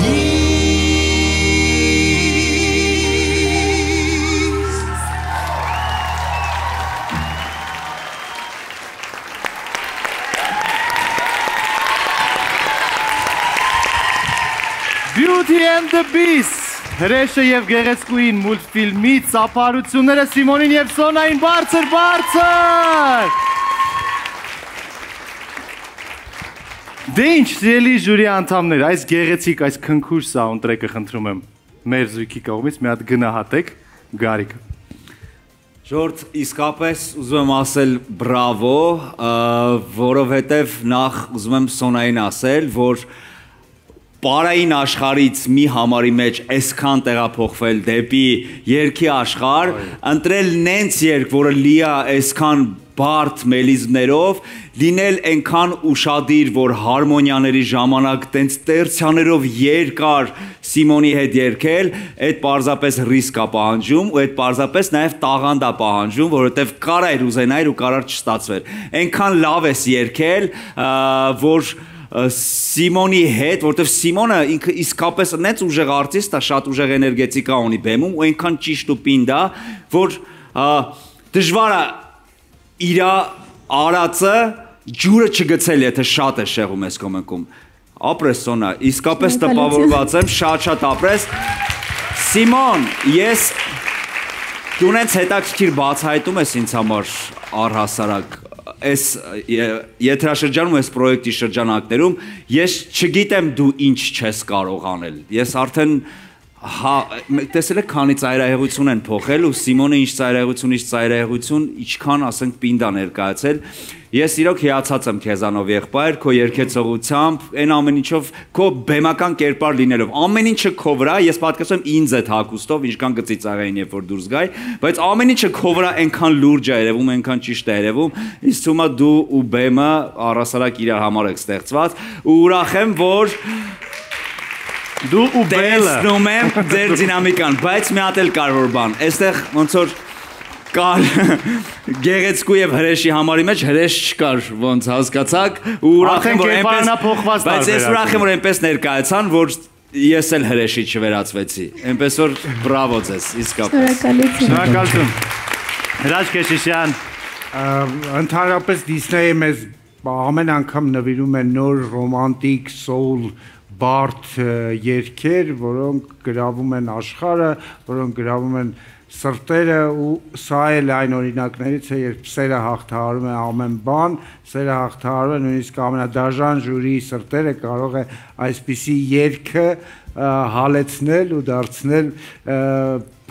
Beast. Beauty and the Beast, հրեշը եւ գեղեցկուհին մուլտֆիլմի ծափարությունները Սիմոնին եւ Սոնային բարձր։ Դե ինչ, սիրելի ժյուրի անդամներ, այս գեղեցիկ, այս քնքուշ սաունդտրեքը խնդրում եմ մեր զույգի կողմից մի հատ գնահատեք, Գարիկ։ Ժորդ, իսկապես ուզում եմ ասել բրավո, որովհետև նախ ուզում եմ Սոնային ասել, որ պարային աշխարից մի համարի մեջ այսքան տեղափոխվել դեպի երգի աշխարհ, ընտրել նենց երգ, որը լի է այսքան բարդ մելիզմներով, լինել այնքան ուշադիր, որ հարմոնիաների ժամանակ տենց տերցիաներով երկար Սիմոնի հետ երգել, այդ պարզապես ռիսկ է պահանջում ու այդ պարզապես նաև տաղանդ է պահանջում, որովհետև կարար ուզենայր ու կարար չստացվեր։ Այնքան լավ ես երգել, որ Սիմոնի հետ, որտեվ Սիմոնը ինքը իսկապես նենց ուժեղ արտիստ է, շատ ուժեղ էներգետիկա ունի բեմում ու այնքան ճիշտ ու պինդ է, որ դժվար է իր արածը ջուրը չգցել, եթե շատ է շեղում ես կոմենքում։ Ապրես Սոնա, իսկապես տպավորված եմ, շատ ապրես։ Սիմոն, ես դու նենց հետաքրքիր բացահայտում ես ինձ համար առհասարակ այս եթերաշրջանում, այս պրոյեկտի շրջանակներում, ես չգիտեմ դու ինչ չես կարող անել։ Ես արդեն տեսել եք քանի ծայրահեղություն են փոխել ու Սիմոնը ինչ ծայրահեղություն, ինչքան ասենք պինդ է ներկայացել։ Ես իրոք հիացած եմ քեզանով եղբայր, քո երգեցողությամբ, այն ամեն ինչով, քո բեմական կերպար լինելով, ամեն ինչը քո վրա, ես պատկերացնում եմ ինձ այդ հագուստով, ինչքան գծիծաղային երբ որ դուրս գայ, բայց ամեն ինչը քո վրա այնքան լուրջ է երևում, այնքան ճիշտ է երևում, ինձ թվում է դու ու բեմը առհասարակ իրար համար եք ստեղծված, ու ուրախ եմ, որ դու ու բելը տեսնում եմ ձեր դինամիկան, բայց մի հատ էլ կարևոր բան, այստեղ ոնց որ կար գեղեցկու եւ հրեշի համարի մեջ հրեշ չկար, ոնց հասկացաք, ու ուրախ եմ, որ այնպես, բայց ես ուրախ եմ, որ այնպես ներկայացան, որ ես էլ հրեշի չվերածվեցի, այնպես որ բրավո ձեզ, իսկապես։ Շնորհակալություն։ Հրաչ Քեշիշյան, ընդհանրապես Դիսնեյը մեզ ամեն անգամ նվիրում է նոր ռոմանտիկ սոուլ բարդ երգեր, որոնք գրավում են աշխարհը, որոնք գրավում են սրտերը ու սա էլ այն օրինակներից է, երբ սերը հաղթահարում է ամեն բան, սերը հաղթահարում է նույնիսկ ամենադաժան ժյուրիի սրտերը կարող է այսպիսի երգը հալեցնել ու դարձնել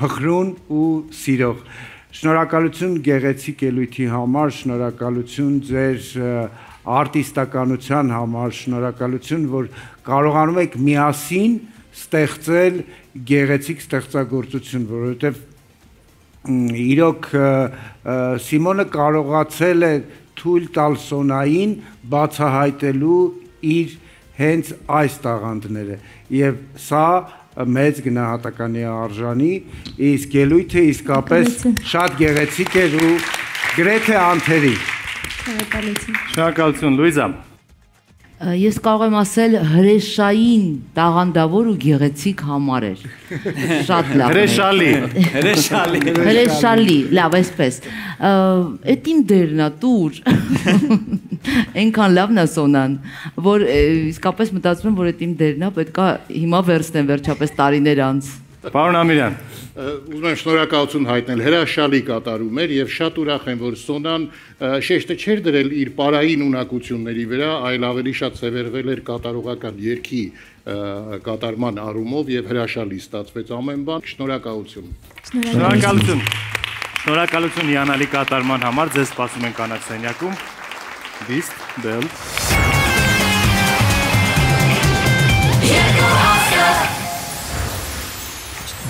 փխրուն ու սիրող։ Շնորհակալություն գեղեցիկ ելույթի համար, շնորհակալություն ձեր արտիստականության համար, շնորհակալություն, որ կարողանում եք միասին ստեղծել գեղեցիկ ստեղծագործություն, որովհետև իրոք Սիմոնը կարողացել է թույլ տալ Սոնային բացահայտելու իր հենց այս տաղանդները եւ սա մեծ գնահատականի արժանի, իսկ ելույթը իսկապես շատ գեղեցիկ էր ու գրեթե անթերի։ Շնորհակալություն Լուիզա։ Ես կարող եմ ասել հրեշային տաղանդավոր ու գեղեցիկ համար էր։ Շատ լավ։ Հրեշալի, լավ, այսպես։ Էդ իմ դերն է, տուր։ Այնքան լավն է Սոնան, որ իսկապես մտածում եմ, որ էդ իմ դերն է, պետք է հիմա վերցնեմ վերջապես տարիներ անց։ Պարոն Ամիրյան, ուզում եմ շնորհակալություն հայտնել, հրաշալի կատարում էր եւ շատ ուրախ եմ, որ Սոնան շեշտը չէր դրել իր պարային ունակությունների վրա, այլ ավելի շատ սևեռվել էր կատարողական երգի կատարման առումով եւ հրաշալի ստացվեց ամեն բան։ Շնորհակալություն։ Շնորհակալություն։ Շնորհակալություն հիանալի կատարման համար, ձեզ սպասում ենք կանաչ սենյակում։ Բիստ, բել։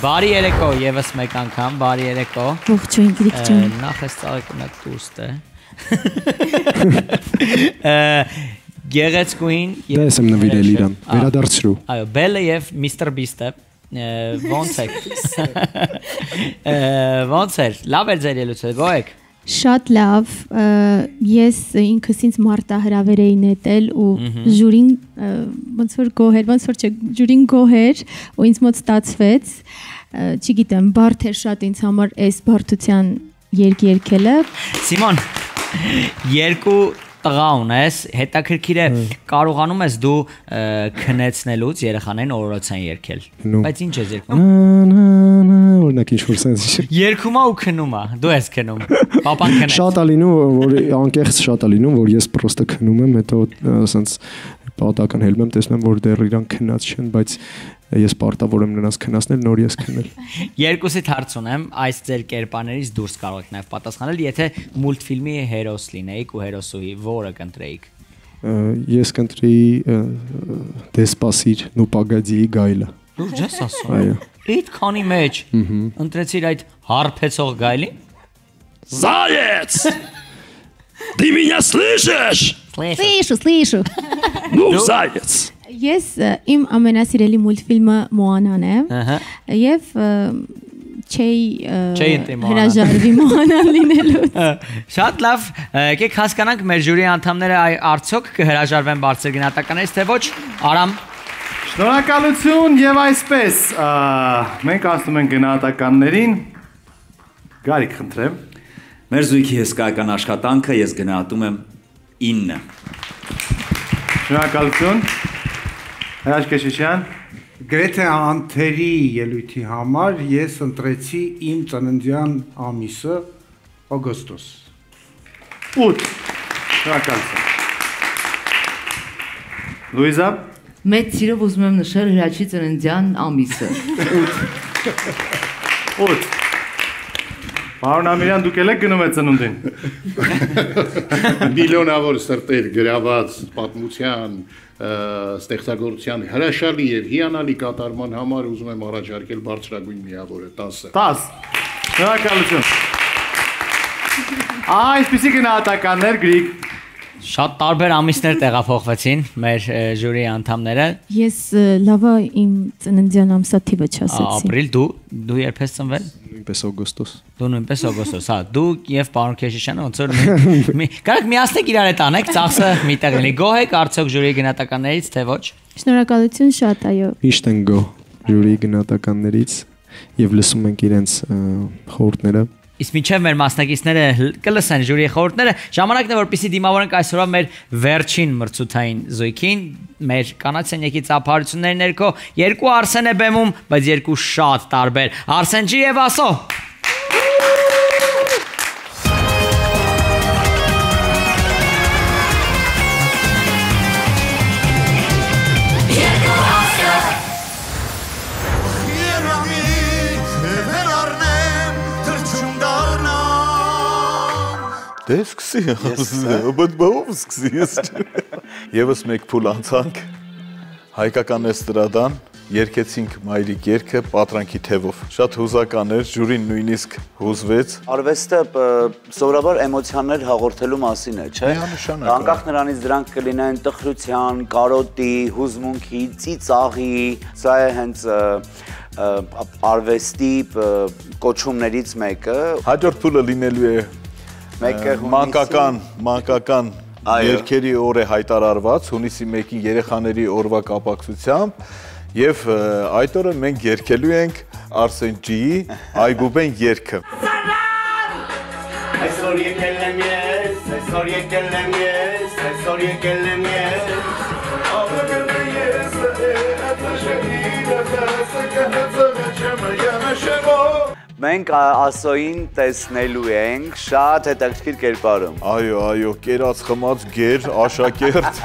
Բարի երեկո, եւս մեկ անգամ, բարի երեկո։ Ողջույն, Գրիգ ջան։ Նախ էս ծաղիկունակ դուրս է։ Գեղեցկուին։ Դա եմ նվիրել իրան, վերադարձրու։ Այո, Բելը եւ Միսթր Բիստը ոնց եք։ Ոնց է, լավ է ձեր ելույթը, գոհ Շատ լավ, ես ինքս ինձ մարտահրավեր էի նետել ու ժյուրին ոնց որ գոհեր, ոնց որ չէ, ժյուրին գոհեր ու ինձ մոտ ստացվեց, չգիտեմ, բարդ էր շատ ինձ համար այս բարդության երգ երգելը։ Սիմոն, երկու տղա ունես, հետաքրքիր է, կարողանում ես դու քնեցնելուց երեխաներին օրորոցան երգել։ Բայց ինչ ես երգում։ Օրինակ ինչ-որ սենս։ Երգում ու քնում է, դու ես քնում։ Պապան քնեց։ Շատ է լինում, որ անկեղծ շատ է լինում, որ ես պրոստը քնում եմ, հետո սենց պատահական հելում եմ, տեսնում եմ, որ դեռ իրան քնած չեն, բայց ես պարտավոր եմ նրանց քնացնել, նոր ես քնել։ Երկուսիդ հարց ունեմ, այս ձեր կերպարներից դուրս կարող եք նաև պատասխանել, եթե մուլտֆիլմի հերոս լինեիք ու հերոսուհի, որը կընտրեիք։ Ես կընտրեի Դեսպասիր նու Պագադիի գայլը։ Լուրջ ես ասում։ Այո։ Այդ քանի մեջ ընտրեցիր այդ հարբեցող գայլին։ Заяц! Ты меня слышишь? Слышу։ Ну, заяц. Ես իմ ամենասիրելի մուլտֆիլմը Մոանան է եւ չէի հրաժարվի Մոանան լինելուց։ Շատ լավ, եկեք հասկանանք մեր ժյուրի անդամները արդյոք կհրաժարվեն բարձր գնահատականներից, թե ոչ։ Արամ։ Շնորհակալություն եւ այսպես մենք ասում ենք գնահատականներին։ Գարիկ, խնդրեմ։ Մեր զույգի հսկայական աշխատանքը ես գնահատում եմ 9։ Շնորհակալություն։ Հրաշք Քեշիշյան, գրեթե անթերի ելույթի համար ես ընտրեցի իմ ծննդյան ամիսը օգոստոս։ 8։ Շնորհակալություն։ Լուիզա, Մեծ սիրով ուզում եմ նշել Հրաչի ծննդյան ամիսը։ 8։ Պարոն Ամիրյան, դուք եք գնում եք ծնունդին։ Միլիոնավոր սրտեր գրաված պատմության, ստեղծագործության հրաշալի եւ հիանալի կատարման համար ուզում եմ առաջարկել բարձրագույն միավորը 10։ 10։ Շնորհակալություն։ Այսպիսի գնահատականներ Գրիգ։ Շատ տարբեր ամիսներ տեղափոխվեցին մեր ժյուրի անդամները։ Ես լավա իմ ծննդյան ամսաթիվը չասեցի։ Ապրիլ, դու երբ ես ծնվել։ Նույնպես օգոստոս։ Դու նույնպես օգոստոս, հա, դու եւ պարոն Քեշիշյանը ոնց որ կարեք միացնեք իրար հետ անեք, ծախսը միտեղ լինի։ Գոհ եք արդյոք ժյուրի գնահատականներից, թե ոչ։ Շնորհակալություն շատ, այո։ Միշտ են գոհ ժյուրի գնահատականներից եւ լսում ենք իրենց խորհուրդները։ Իսկ մինչև մեր մասնակիցները կլսեն ժյուրիի խորհուրդները, ժամանակն է որպեսզի դիմավորենք այսօրվա մեր վերջին մրցութային զույգին, մեր կանաչ սենյակի ծափարությունների ներքո երկու Արսեն է բեմում, բայց երկու շատ տարբեր։ Արսեն ջի եւ Ասո։ Դե սկսի, բայց բավ սկսի ես։ Եվս մեկ փուլ անցանք հայկական էստրադան, երգեցինք մայրիկ երգը պատրանքի թևով։ Շատ հուզական էր, ժյուրին նույնիսկ հուզվեց։ Արվեստը սովորաբար էմոցիաներ հաղորդելու մասին է, չէ՞։ Անկախ նրանից դրանք կլինեն տխրության, կարոտի, հուզմունքի, ծիծաղի, սա է հենց արվեստի կոչումներից մեկը։ Հաջորդ փուլը լինելու է մանկական երգերի օր է հայտարարված հունիսի 1-ին երեխաների օրվա կապակցությամբ եւ այդ օրը մենք երգելու ենք Արսեն ջիի Այբուբեն երգը։ Այսօր եկել եմ ես, այսօր եկել եմ ես, այսօր եկել եմ ես, աղբել եմ ես, Մենք Ասոյին տեսնելու ենք շատ հետաքրքիր կերպարում։ Այո, կերած խմած գեր, աշակերտ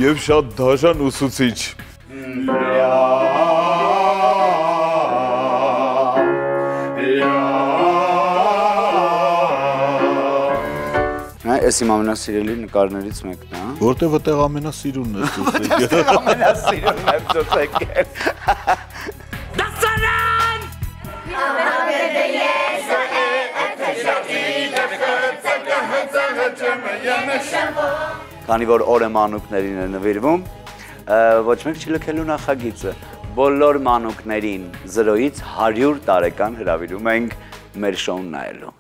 եւ շատ դաժան ուսուցիչ։ Այս իմ ամենասիրելի նկարներից մեկն է։ Որտեղ այդտեղ ամենասիրունն է դու։ Որտեղ ամենասիրունն է դու եկել։ Քանի որ օրը մանուկներին է նվիրվում, ոչ մեկ չի լքելու նախագիծը։ Բոլոր մանուկներին 0-ից 100 տարեկան հրավիրում ենք մեր շոուն նայելու։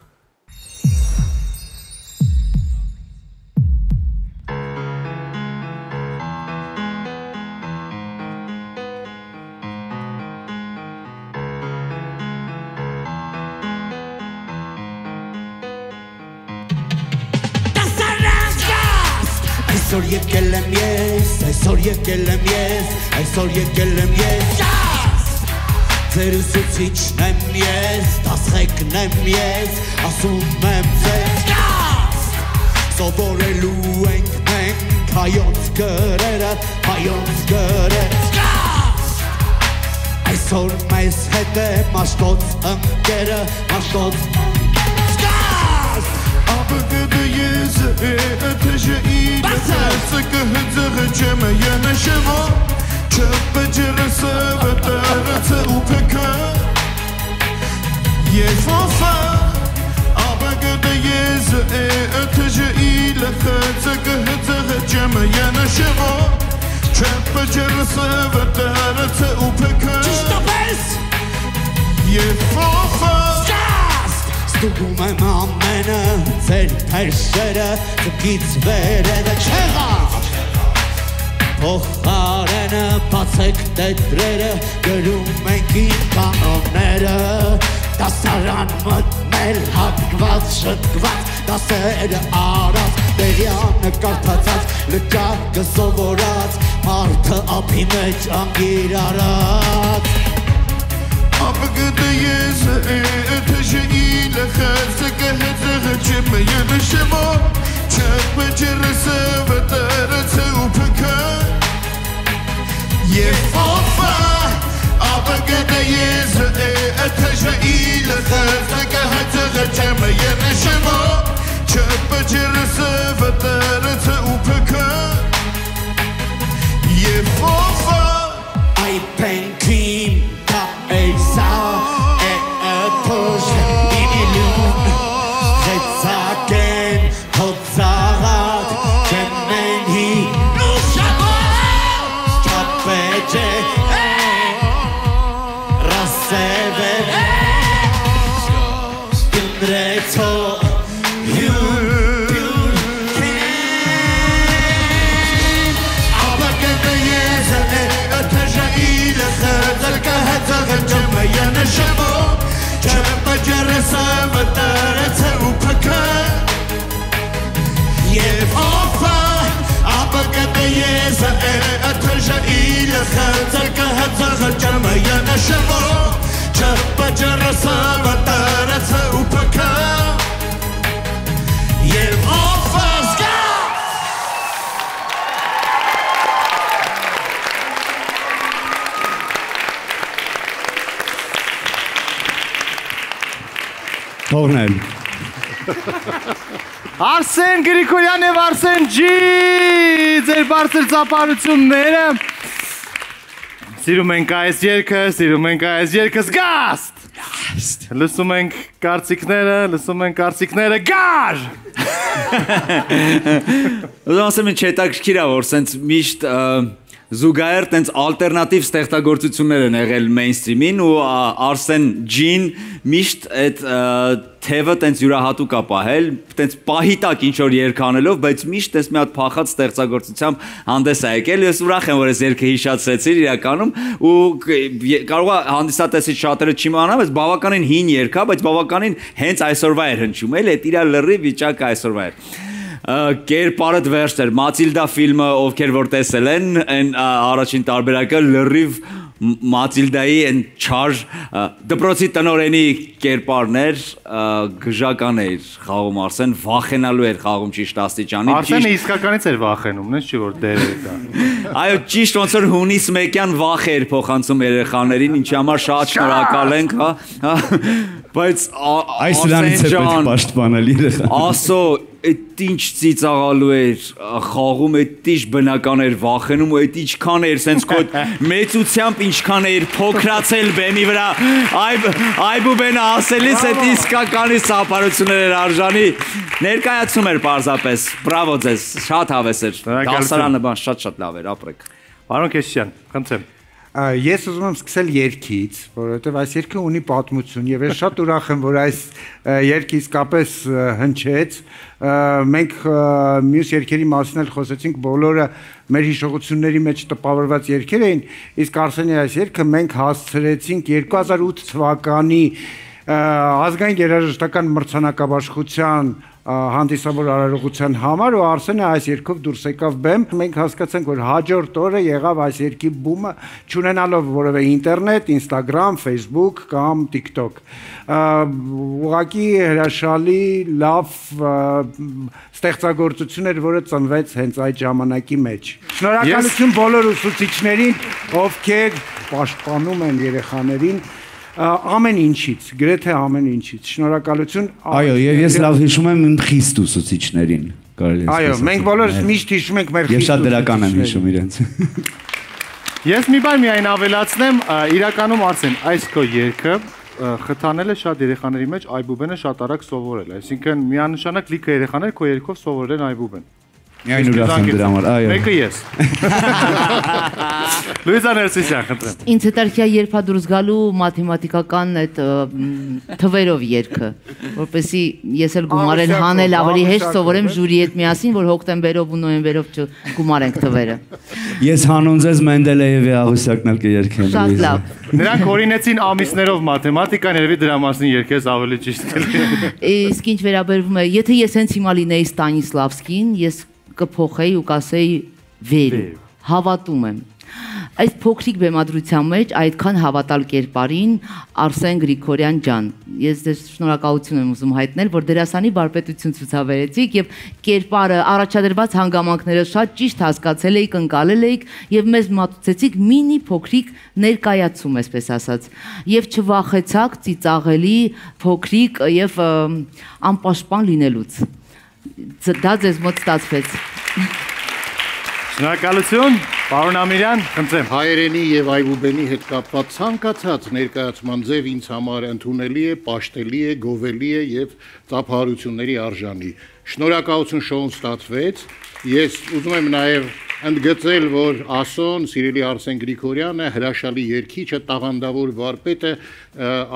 Այսօր եկել եմ ես, այսօր եկել եմ ես, այսօր եկել եմ ես Ձեր ուսուցիչն եմ ես, դասղեկն եմ ես, ասում եմ ձեզ Սովորելու ենք մենք հայոց գրերը, հայոց գրեց Այսօր մեզ հետ է մաշտոց ընկերը մաշտոց Ապգդը եզը է ըթեժը իլը Սը կհծղը չեմը յանաշևո Չպջրը սվը տարըցը ուպեքը Եվովա Ապգդը եզը է ըթեժը իլը Սը կհծղը չեմը յանաշևո Չպջրը սվը տարըցը ուպեքը Ճիշտապես Եվովա Ստուգում եմ ամենը, ձեր թերշերը, ձգից վերևը չեղավ Փոխարենը բացեք տետրերը, գրում ենք իմ կանոնները Դասարան մտնել, հատկված, շտկված, դասերը արած Տեղյանը կարդացած, լճակը սովորած, մարդը ափի մեջ անգիր արած Ապգդը եզը է ըթեժը իլը Խացը կհծղը չեմը յանաշևո Չպջրը սվը տարըցը ուպեքը Եվովա Ապգդը եզը է ըթեժը իլը Խացը կհծղը չեմը յանաշևո Չպջրը սվը տարըցը ուպեքը Եվովա Այ պենքին Esa etosh inilun Chetzaken hotzagat Kemen hi Nushagot Chapeche Raseve Indreto Յանաշևո Չպջրը սվը տարըցը ուպեքը Եվովա Ապգդը եզը է ըթեժը իլը Խծրկը հծղը ճամը յանաշևո Չպջրը սվը տարըցը ուպեքը Եվովա Թողնել Արսեն Գրիգորյան եւ Արսեն ջի ձեր բարձր ծափարությունները Սիրում ենք այս երգը, սիրում ենք այս երգը զգաստ Լսում ենք կարծիքները գար Ուզում ասեմ ինչ հետաքրքիր է որ սենց միշտ զուգահեռ տենց ալտերնատիվ ստեղծագործություններ են եղել մեյնսթրիմին ու Արսեն ջին միշտ այդ թևը տենց յուրահատուկ է պահել, տենց պահի տակ ինչ որ երգ անելով, բայց միշտ տենց մի հատ փախած ստեղծագործությամբ հանդես է եկել։ Ես ուրախ եմ որ այս երգը հիշացրեցիր իրականում ու կարող է հանդիսատեսից շատերը չիմանան, բայց բավականին հին երգ է, բայց բավականին հենց այսօրվա էր հնչում, էլի այդ իր լրի վիճակը այսօրվա էր։ Կերպարդ վերջ էր, Մատիլդա ֆիլմը ովքեր որ տեսել են, այն առաջին տարբերակը լրիվ Մատիլդայի այն չար դպրոցի տնօրենի կերպարն էր, գժական էր խաղում Արսեն, վախենալու էր խաղում ճիշտ աստիճանի։ Արսենը իսկականից էր վախենում, նենց չի որ դեր էր դա։ Այո, ճիշտ ոնց որ հունիս մեկյան վախ էր փոխանցում երեխաներին, ինչի համար շատ շնորհակալ ենք, հա։ Բայց այս դրանից է պետք պաշտպանել երեխան։ Ասո այդ ինչ ծիծաղալու էր խաղում, այդ ինչ բնական էր վախենում ու այդ ինչքան էր սենց քո մեծությամբ ինչքան էր փոքրացել բեմի վրա այբուբենը ասելիս այդ իսկականի սապարություններ էր արժանի ներկայացում էր պարզապես բրավո ձեզ շատ հավես էր դասարանը բան շատ լավ էր ապրեք Պարոն Քեսյան խնդրեմ Ես ուզում եմ սկսել երգից, որովհետև այս երգը ունի պատմություն եւ ես շատ ուրախ եմ, որ այս երգը իսկապես հնչեց։ Մենք մյուս երգերի մասին էլ խոսեցինք, բոլորը մեր հիշողությունների մեջ տպավորված երգեր էին, իսկ Արսենի այս երգը մենք հասցրեցինք 2008 թվականի ազգային երաժշտական մրցանակաբաշխության հանդիսավոր արարողության համար ու Արսենը այս երգով դուրս եկավ բեմ։ Մենք հասկացանք, որ հաջորդ օրը եղավ այս երգի բումը, չունենալով որևէ ինտերնետ, Instagram, Facebook կամ TikTok։ Ուղղակի հրաշալի լավ ստեղծագործություն էր, որը ծնվեց հենց այդ ժամանակի մեջ։ Շնորհակալություն բոլոր ուսուցիչներին, ովքեր պաշտպանում են երեխաներին ամեն ինչից, գրեթե ամեն ինչից։ Շնորհակալություն։ Այո, եւ ես լավ հիշում եմ իմ խիստ ուսուցիչներին, կարելի է ասել։ Այո, մենք բոլորս միշտ հիշում ենք մեր խիստ ուսուցիչներին։ Ես շատ դրական եմ հիշում իրենց։ Ես մի բան միայն ավելացնեմ, իրականում Արսեն, այս քո երգը խթանել է շատ երեխաների մեջ այբուբենը շատ արագ սովորել, այսինքն միանշանակ լիքը երեխաներ քո երգով սովորել են այբուբեն։ Միայն ուրախ եմ դրա համար, այո։ Մեկը ես։ Լուիզա Ներսիսյան, խնդրեմ։ Ինձ հետաքրքիր է երբ դուրս գալու մաթեմատիկական այդ թվերով երգը, որպեսզի ես էլ գումարել հանել ավելի հեշտ սովորեմ ժյուրի հետ միասին, որ հոկտեմբերով ու նոյեմբերով չգումարենք թվերը։ Ես հանուն ձեզ Մենդելեևի Աղուսակն էլ կերքեմ։ Շատ լավ։ Նրանք օրինեցին ամիսներով մաթեմատիկան, երևի դրա մասին երգես ավելի ճիշտ կլինի։ Իսկ ինչ վերաբերվում է, եթե ես հենց հիմա լինեի Ստանիսլավսկին, ես կփոխեի ու կասեի վեր, հավատում եմ։ Այս փոքրիկ բեմադրության մեջ այդքան հավատալ կերպարին Արսեն Գրիգորյան ջան, ես ձեզ շնորհակալություն եմ ուզում հայտնել, որ դերասանի բարպետություն ցուցաբերեցիք եւ կերպարը առաջադրված հանգամանքները շատ ճիշտ հասկացել էիք, ընկալել էիք եւ մեզ մատուցեցիք մինի փոքրիկ ներկայացում, այսպես ասած, եւ չվախեցաք ծիծաղելի, փոքրիկ եւ անպաշտպան լինելուց։ Դա ձեզ մոտ ստացվեց։ Շնորհակալություն, պարոն Ամիրյան, խնդրեմ։ Հայերենի եւ այբուբենի հետ կապված ցանկացած ներկայացման ձև ինձ համար ընդունելի է, պաշտելի է, գովելի է եւ ծափահարությունների արժանի։ Շնորհակալություն, շոուն ստացվեց։ Ես ուզում եմ նաեւ ընդգծել, որ Ասոն, սիրելի Արսեն Գրիգորյանը, հրաշալի երգիչը, տաղանդավոր վարպետը,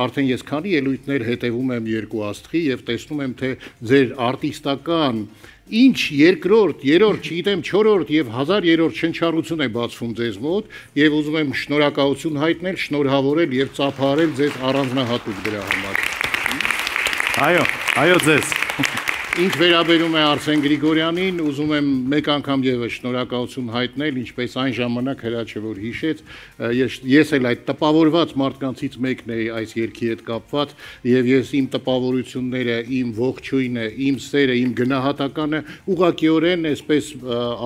արդեն ես քանի ելույթներ հետևում եմ երկու աստղի եւ տեսնում եմ, թե ձեր արտիստական ինչ երկրորդ, երրորդ, չգիտեմ, չորրորդ եւ 1000-րդ շնչառություն է բացվում ձեզ մոտ եւ ուզում եմ շնորհակալություն հայտնել, շնորհավորել եւ ծափահարել ձեզ առանձնահատուկ դրա համար։ Այո, ձեզ։ Ինչ վերաբերում է Արսեն Գրիգորյանին, ուզում եմ մեկ անգամ եւս շնորհակալություն հայտնել, ինչպես այն ժամանակ հրաչը որ հիշեց, ես էլ այդ տպավորված մարդկանցից մեկն էի այս երգի հետ կապված եւ ես իմ տպավորությունները, իմ ողջույնը, իմ սերը, իմ գնահատականը ուղղակիորեն այսպես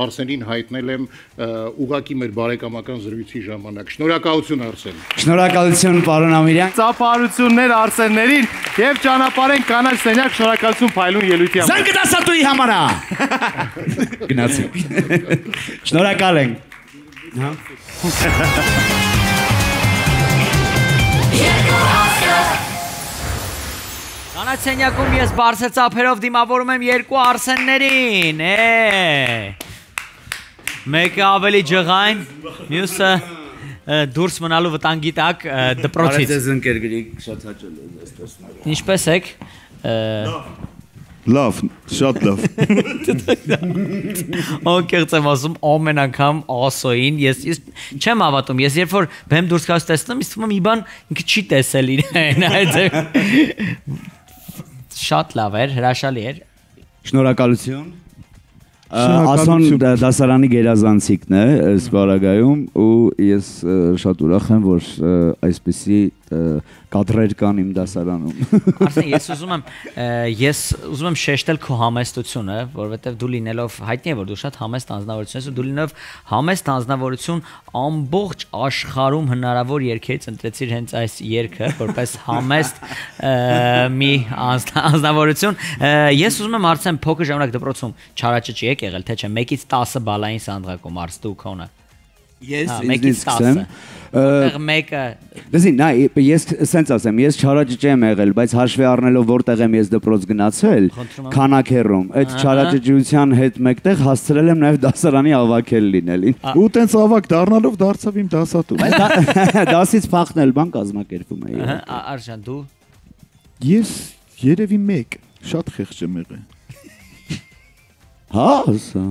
Արսենին հայտնել եմ ուղղակի մեր բարեկամական զրույցի ժամանակ։ Շնորհակալություն Արսեն։ Շնորհակալություն պարոն Ամիրյան։ Ծափահարություններ Արսեններին եւ ճանապարհեն կանաչ սենյակ, շնորհակալություն Փայլուն ելույթի համար։ Զանգը դասատուի համարա։ Գնացինք։ Շնորհակալ ենք։ Հա։ Կանաչ սենյակում ես բարձր ծափերով դիմավորում եմ երկու Արսեններին։ Մեկը ավելի ջղայն, մյուսը դուրս մնալու վտանգի տակ դպրոցից։ Ձեզ ընկեր Գրիգ, շատ հաճելի է ձեզ տեսնել։ Ինչպես եք։ Լավ, շատ լավ։ Անկեղծ եմ ասում, ամեն անգամ Ասոին, ես չեմ հավատում, ես երբ որ բեմ դուրս գալուց տեսնում, իսկ մի բան ինքը չի տեսել իրեն։ Շատ լավ էր, հրաշալի էր։ Շնորհակալություն։ Ասոն դասարանի գերազանցիկն է այս բարագայում ու ես շատ ուրախ եմ, որ այսպիսի կադրեր կան իմ դասարանում։ Արսեն, ես ուզում եմ շեշտել քո համեստությունը, որովհետև դու լինելով հայտնի է, որ դու շատ համեստ անձնավորություն ես ու դու լինելով համեստ անձնավորություն ամբողջ աշխարհում հնարավոր երգերից ընտրեցիր հենց այս երգը, որպես համեստ մի անձնավորություն։ Ես ուզում եմ Արսեն փոքր ժամանակ դպրոցում չարաճճի եք եղել, թե չէ 1-ից 10 բալային սանդղակում Արս դու քոնը։ Ես ինձ սկսեմ։ Մեկը Դեսի, նայ, ես սենց ասեմ, ես չարաճճ եմ եղել, բայց հաշվի առնելով որտեղ եմ ես դպրոց գնացել, Քանաքեռում, այդ չարաճճության հետ մեկտեղ հասցրել եմ նաև դասարանի ավագել լինել։ Ու տենց ավագ դառնալով դարձավ իմ դասատու։ Դասից փախնել բան կազմակերպում էի։ Արժան դու։ Ես երևի մեկ, շատ խեղճ եմ եղել։ Հա, ասա։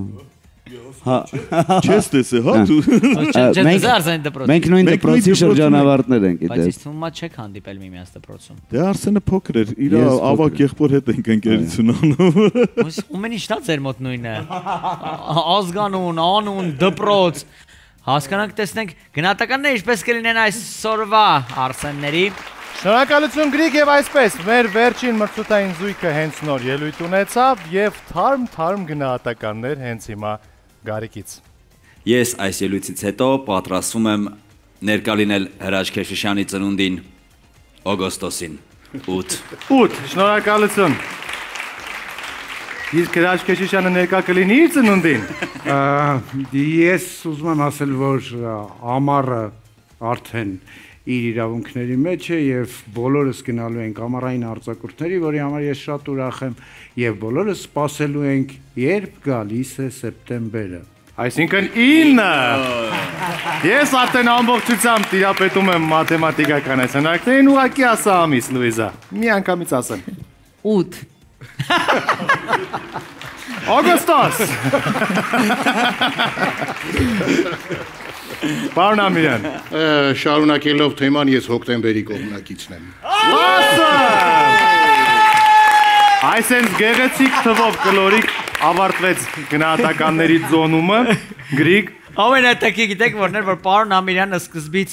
Չես տեսե, հա դու։ Մենք նույն դպրոցի շրջանավարտներ ենք, Բայց գիտես։ ինձ թվում է չեք հանդիպել միմյանց դպրոցում։ Դե Արսենը փոքր էր, իր ավակ եղբոր հետ ենք ընկերություն անում։ Ումեն իշտա ձեր մոտ նույնը։ Ազգանուն, անուն, դպրոց։ Հասկանանք, տեսնենք գնահատականները ինչպես կլինեն այսօրվա Արսենների։ Շնորհակալություն Գրիգ եւ այսպես մեր վերջին մրցութային զույգը հենց նոր ելույթ ունեցավ եւ թարմ գնահատականներ հենց հիմա Գարիկից։ Ես այս ելույթից հետո պատրաստվում եմ ներկա լինել Հրաչ Քեշիշյանի ծնունդին օգոստոսին 8։ Շնորհակալություն։ Իսկ Հրաչ Քեշիշյանը ներկա կլինի իր ծնունդին։ Ես ուզում եմ ասել, որ ամառը արդեն իր իրավունքների մեջ է եւ բոլորս գնալու ենք ամառային արձակուրդների, որի համար ես շատ ուրախ եմ եւ բոլորս սպասելու ենք, երբ գալիս է սեպտեմբերը։ Այսինքն 9։ Ես արդեն ամբողջությամբ տիրապետում եմ մաթեմատիկական այսօնակներին, ուղղակի ասա ամիս Լուիզա։ Մի անգամից ասեմ։ 8։ Օգոստոս։ Պարոն Ամիրյան, շարունակելով թեման ես հոկտեմբերի կողմնակիցն եմ։ Այսենց գեղեցիկ թվով կլորիկ ավարտվեց գնահատականների ձոնումը, Գրիգ։ Ամենատակի գիտեք որներ, որ պարոն Ամիրյանը սկզբից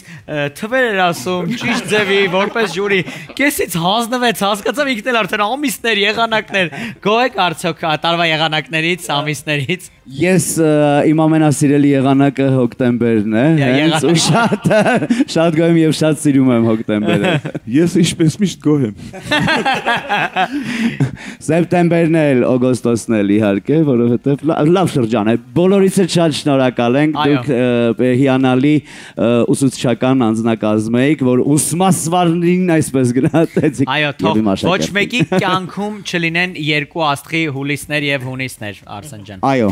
թվեր էր ասում, ճիշտ ձևի, որպես ժյուրի, կեսից հանձնվեց, հասկացավ ինքն էլ արդեն ամիսներ, եղանակներ, գոհ եք արդյոք տարվա եղանակներից, ամիսներից։ Ես իմ ամենասիրելի եղանակը հոկտեմբերն է, հենց ու շատ գոհ եմ եւ շատ սիրում եմ հոկտեմբերը։ Ես ինչպես միշտ գոհ եմ։ Սեպտեմբերն էլ, օգոստոսն էլ իհարկե, որովհետեւ լավ շրջան է։ Բոլորից շատ շնորհակալ ենք, դուք հիանալի ուսուցչական անձնակազմ եք, որ ուսմասվարներին այսպես գնահատեցիք։ Այո, թող ոչ մեկի կյանքում չլինեն երկու աստղի հուլիսներ եւ հունիսներ, Արսեն ջան։ Այո։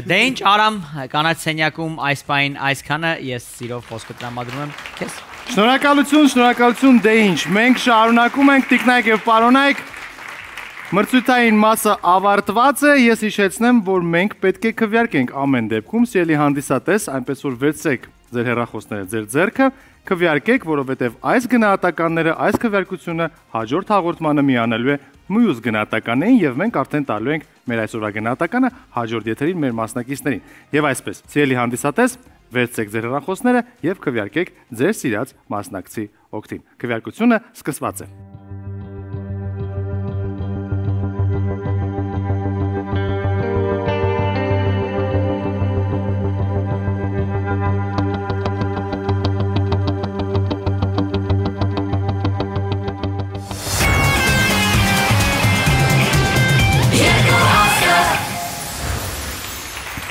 Դե ինչ Արամ, կանաչ սենյակում այս պայն այսքանը ես սիրով խոսքը տրամադրում եմ քեզ։ Շնորհակալություն, դե ինչ, մենք շարունակում ենք տիկնայք եւ պարոնայք։ Մրցութային մասը ավարտված է, ես հիշեցնեմ, որ մենք պետք է քվեարկենք ամեն դեպքում, սիրելի հանդիսատես, այնպես որ վերցրեք ձեր հեռախոսները ձեր ձեռքը, քվեարկեք, որովհետև այս գնահատականները, այս քվեարկությունը հաջորդ հաղորդմանը միանալու է մյուս գնահատականներին եւ մենք արդեն տալու ենք մեր այսօրվա գնահատականը հաջորդ եթերին մեր մասնակիցներին։ Եվ այսպես, սիրելի հանդիսատես, վերցրեք ձեր հեռախոսները եւ քվեարկեք ձեր սիրած մասնակցի օգտին։ Քվեարկությունը սկսված է։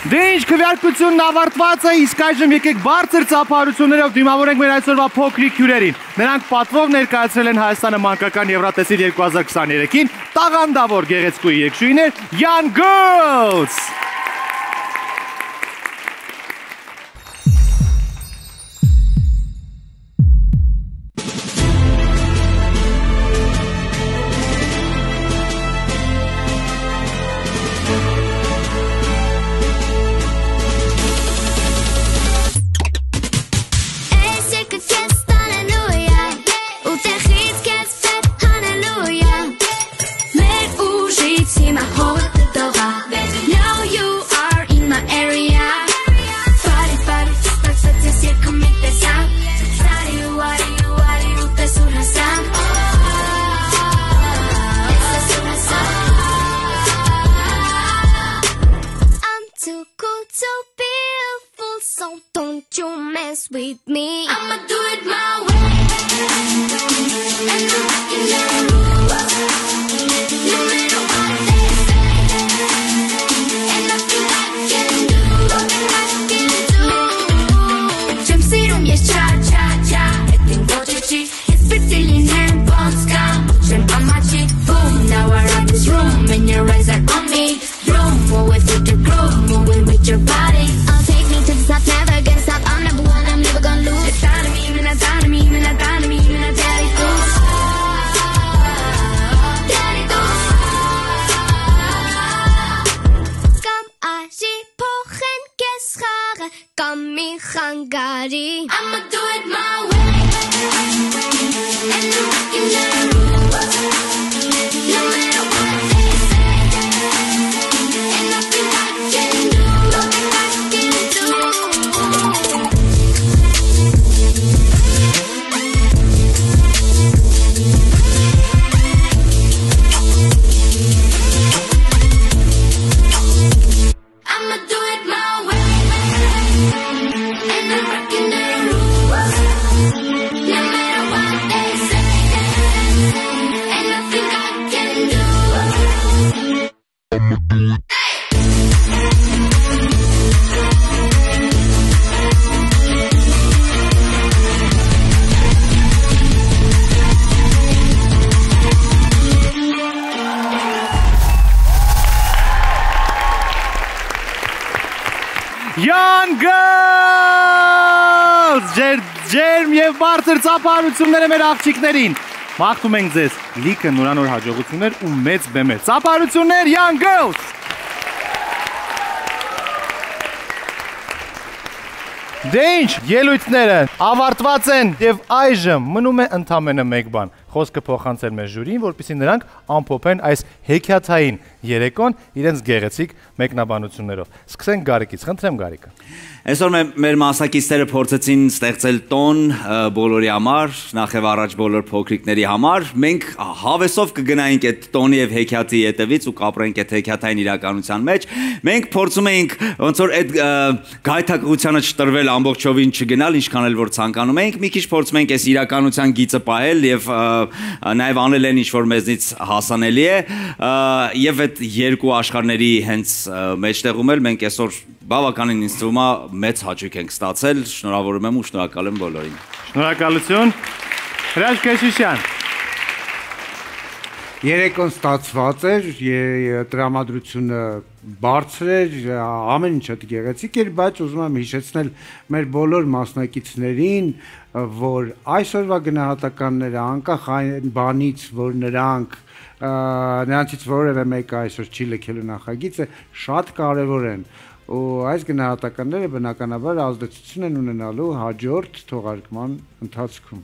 Դե ինչ քվեարկությունն ավարտված է, իսկ այժմ եկեք բարձր ծափահարություններով դիմավորենք մեր այսօրվա փոքրիկ հյուրերին։ Նրանք պատվով ներկայացրել են Հայաստանը մանկական Եվրատեսիլ 2023-ին տաղանդավոր գեղեցկուհի երգչուհիներ Young Girls։ With me, I'ma do it my way. And I'm rocking the rules, no matter what they say. And nothing I can do, nothing I can do. Чем есть cha-cha-cha, этим хочется. It's pretty in hand, bones come, чем амачи. Boom, now I rock this room, and your eyes are on me. Room, move it with the groove, move it with your body. I'll take me to the top, never gonna stop. I'm number one, I'm never gonna lose. It's out of me, man, it's out of me, man, it's out of me, man, I tell you. Bugatti. I'ma do it my way. And I'm rocking the roof. No matter what they say. And nothing I can do, nothing I can do. I'ma do it my way. And I'm rocking the roof. No matter what they say. Ain't nothing I can do. I'ma do it. Young Girls! Ջերմ եւ բարձր ծափարությունները մեր աղջիկներին։ Մաղթում ենք ձեզ լիքը նորանոր հաջողություններ ու մեծ բեմեր։ Ծափարություններ Young Girls! Դե ինչ, ելույթները ավարտված են եւ այժմ մնում է ընդամենը մեկ բան։ Խոսքը փոխանցել մեր ժյուրին, որպեսզի նրանք ամփոփեն այս հեքիաթային երեկոն իրենց գեղեցիկ մեկնաբանություններով։ Սկսենք Գարիկից, խնդրեմ Գարիկը։ Այսօր մեր մասնակիցները փորձեցին ստեղծել տոն բոլորի համար, նախ եւ առաջ բոլոր փոքրիկների համար։ Մենք հավեսով կգնայինք այդ տոնի եւ հեքիաթի հետևից ու կապրենք այդ հեքիաթային իրականության մեջ։ Մենք փորձում էինք ոնց որ այդ գայթակղությանը չտրվել ամբողջովին չգնալ, ինչքան էլ որ ցանկանում էինք, մի քիչ փորձում ենք այս իրականության գիծը պահել եւ նաեւ անել են ինչ որ մեզնից հասանելի է եւ այդ երկու աշխարհների հենց մեջտեղում էլ մենք այսօր բավականին ինձ թվում է մեծ հաճույք ենք ստացել, շնորհավորում եմ ու շնորհակալ եմ բոլորին։ Շնորհակալություն։ Հրաշք Քեշիշյան։ Երեկոն ստացված էր, տրամադրությունը բարձր էր, ամեն ինչ շատ գեղեցիկ էր, բայց ուզում եմ հիշեցնել մեր բոլոր մասնակիցներին, որ այսօրվա գնահատականները անկախ այն բանից, որ նրանցից որևէ մեկը այսօր չի լքելու նախագիծը, շատ կարևոր են։ Ու այս գնահատականները բնականաբար ազդեցություն են ունենալու հաջորդ թողարկման ընթացքում։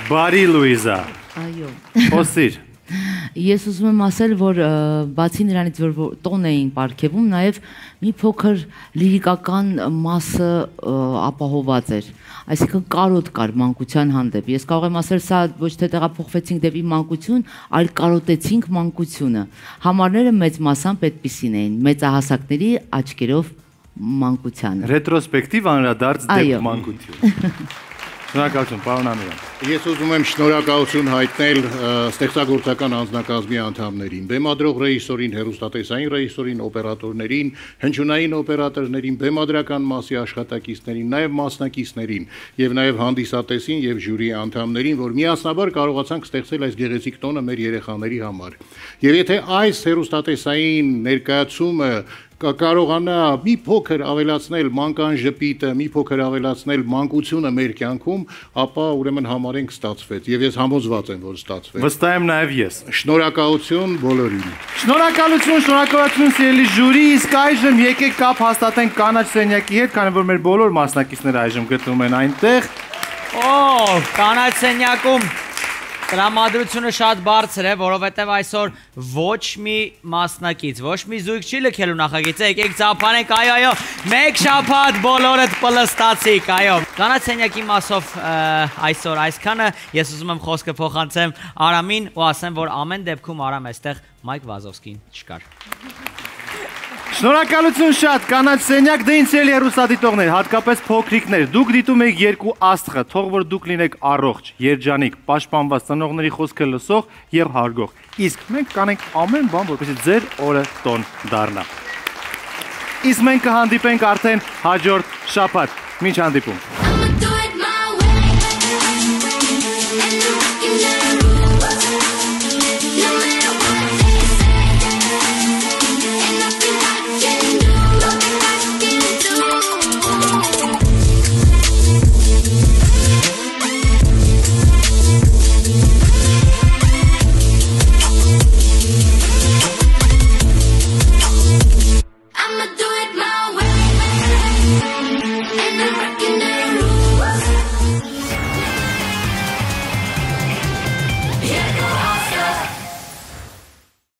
Բարի Լուիզա։ Այո։ Խոսիր։ Ես ուզում եմ ասել, որ բացի նրանից, որ տոն էին պարգևում, նաև մի փոքր լիրիկական մասը ապահոված էր։ Այսինքն կարոտ կար մանկության հանդեպ։ Ես կարող եմ ասել, սա ոչ թե տեղափոխվեցինք դեպի մանկություն, այլ կարոտեցինք մանկությունը։ Համարները մեծ մասամբ այդպիսին էին, մեծահասակների աչքերով մանկությանը։ Ռետրոսպեկտիվ անդրադարձ դեպի մանկություն։ Շնորհակալություն, պարոն Ամիրյան։ Ես ուզում եմ շնորհակալություն հայտնել ստեղծագործական անձնակազմի անդամներին, բեմադրող ռեժիսորին, հեռուստատեսային ռեժիսորին, օպերատորներին, հնչյունային օպերատորներին, բեմադրական մասի աշխատակիցներին, նաև մասնակիցներին եւ նաև հանդիսատեսին եւ ժյուրի անդամներին, որ միասնաբար կարողացանք ստեղծել այս գեղեցիկ տոնը մեր երեխաների համար։ Եվ եթե այս հեռուստատեսային ներկայացումը կարողանա մի փոքր ավելացնել մանկան ժպիտը, մի փոքր ավելացնել մանկությունը մեր կյանքում, ապա ուրեմն համարենք ստացվեց եւ ես համոզված եմ, որ ստացվեց։ Վստահ եմ նաեւ ես։ Շնորհակալություն բոլորին։ Շնորհակալություն սիրելի ժյուրի, իսկ այժմ եկեք կապ հաստատենք կանաչ սենյակի հետ, քանի որ մեր բոլոր մասնակիցները այժմ գտնվում են այնտեղ։ Կանաչ սենյակում տրամադրությունը շատ բարձր է, որովհետև այսօր ոչ մի մասնակից, ոչ մի զույգ չի լքելու նախագիծը, եկեք ծափանենք, այո, մեկ շաբաթ բոլորդ պլստացիք, այո։ Կանաչ սենյակի մասով այսօր այսքանը, ես ուզում եմ խոսքը փոխանցեմ Արամին ու ասեմ, որ ամեն դեպքում Արամ այստեղ Մայք Վազովսկին չկար։ Շնորհակալություն շատ, կանաչ սենյակ, դե ինձ էլ հեռուստադիտողներ, հատկապես փոքրիկներ, դուք դիտում եք երկու աստղը, թող որ դուք լինեք առողջ, երջանիկ, պաշտպանված, ծնողների խոսքը լսող եւ հարգող։ Իսկ մենք կանենք ամեն բան, որպեսզի ձեր օրը տոն դառնա։ Իսկ մենք կհանդիպենք արդեն հաջորդ շաբաթ։ Մինչ հանդիպում։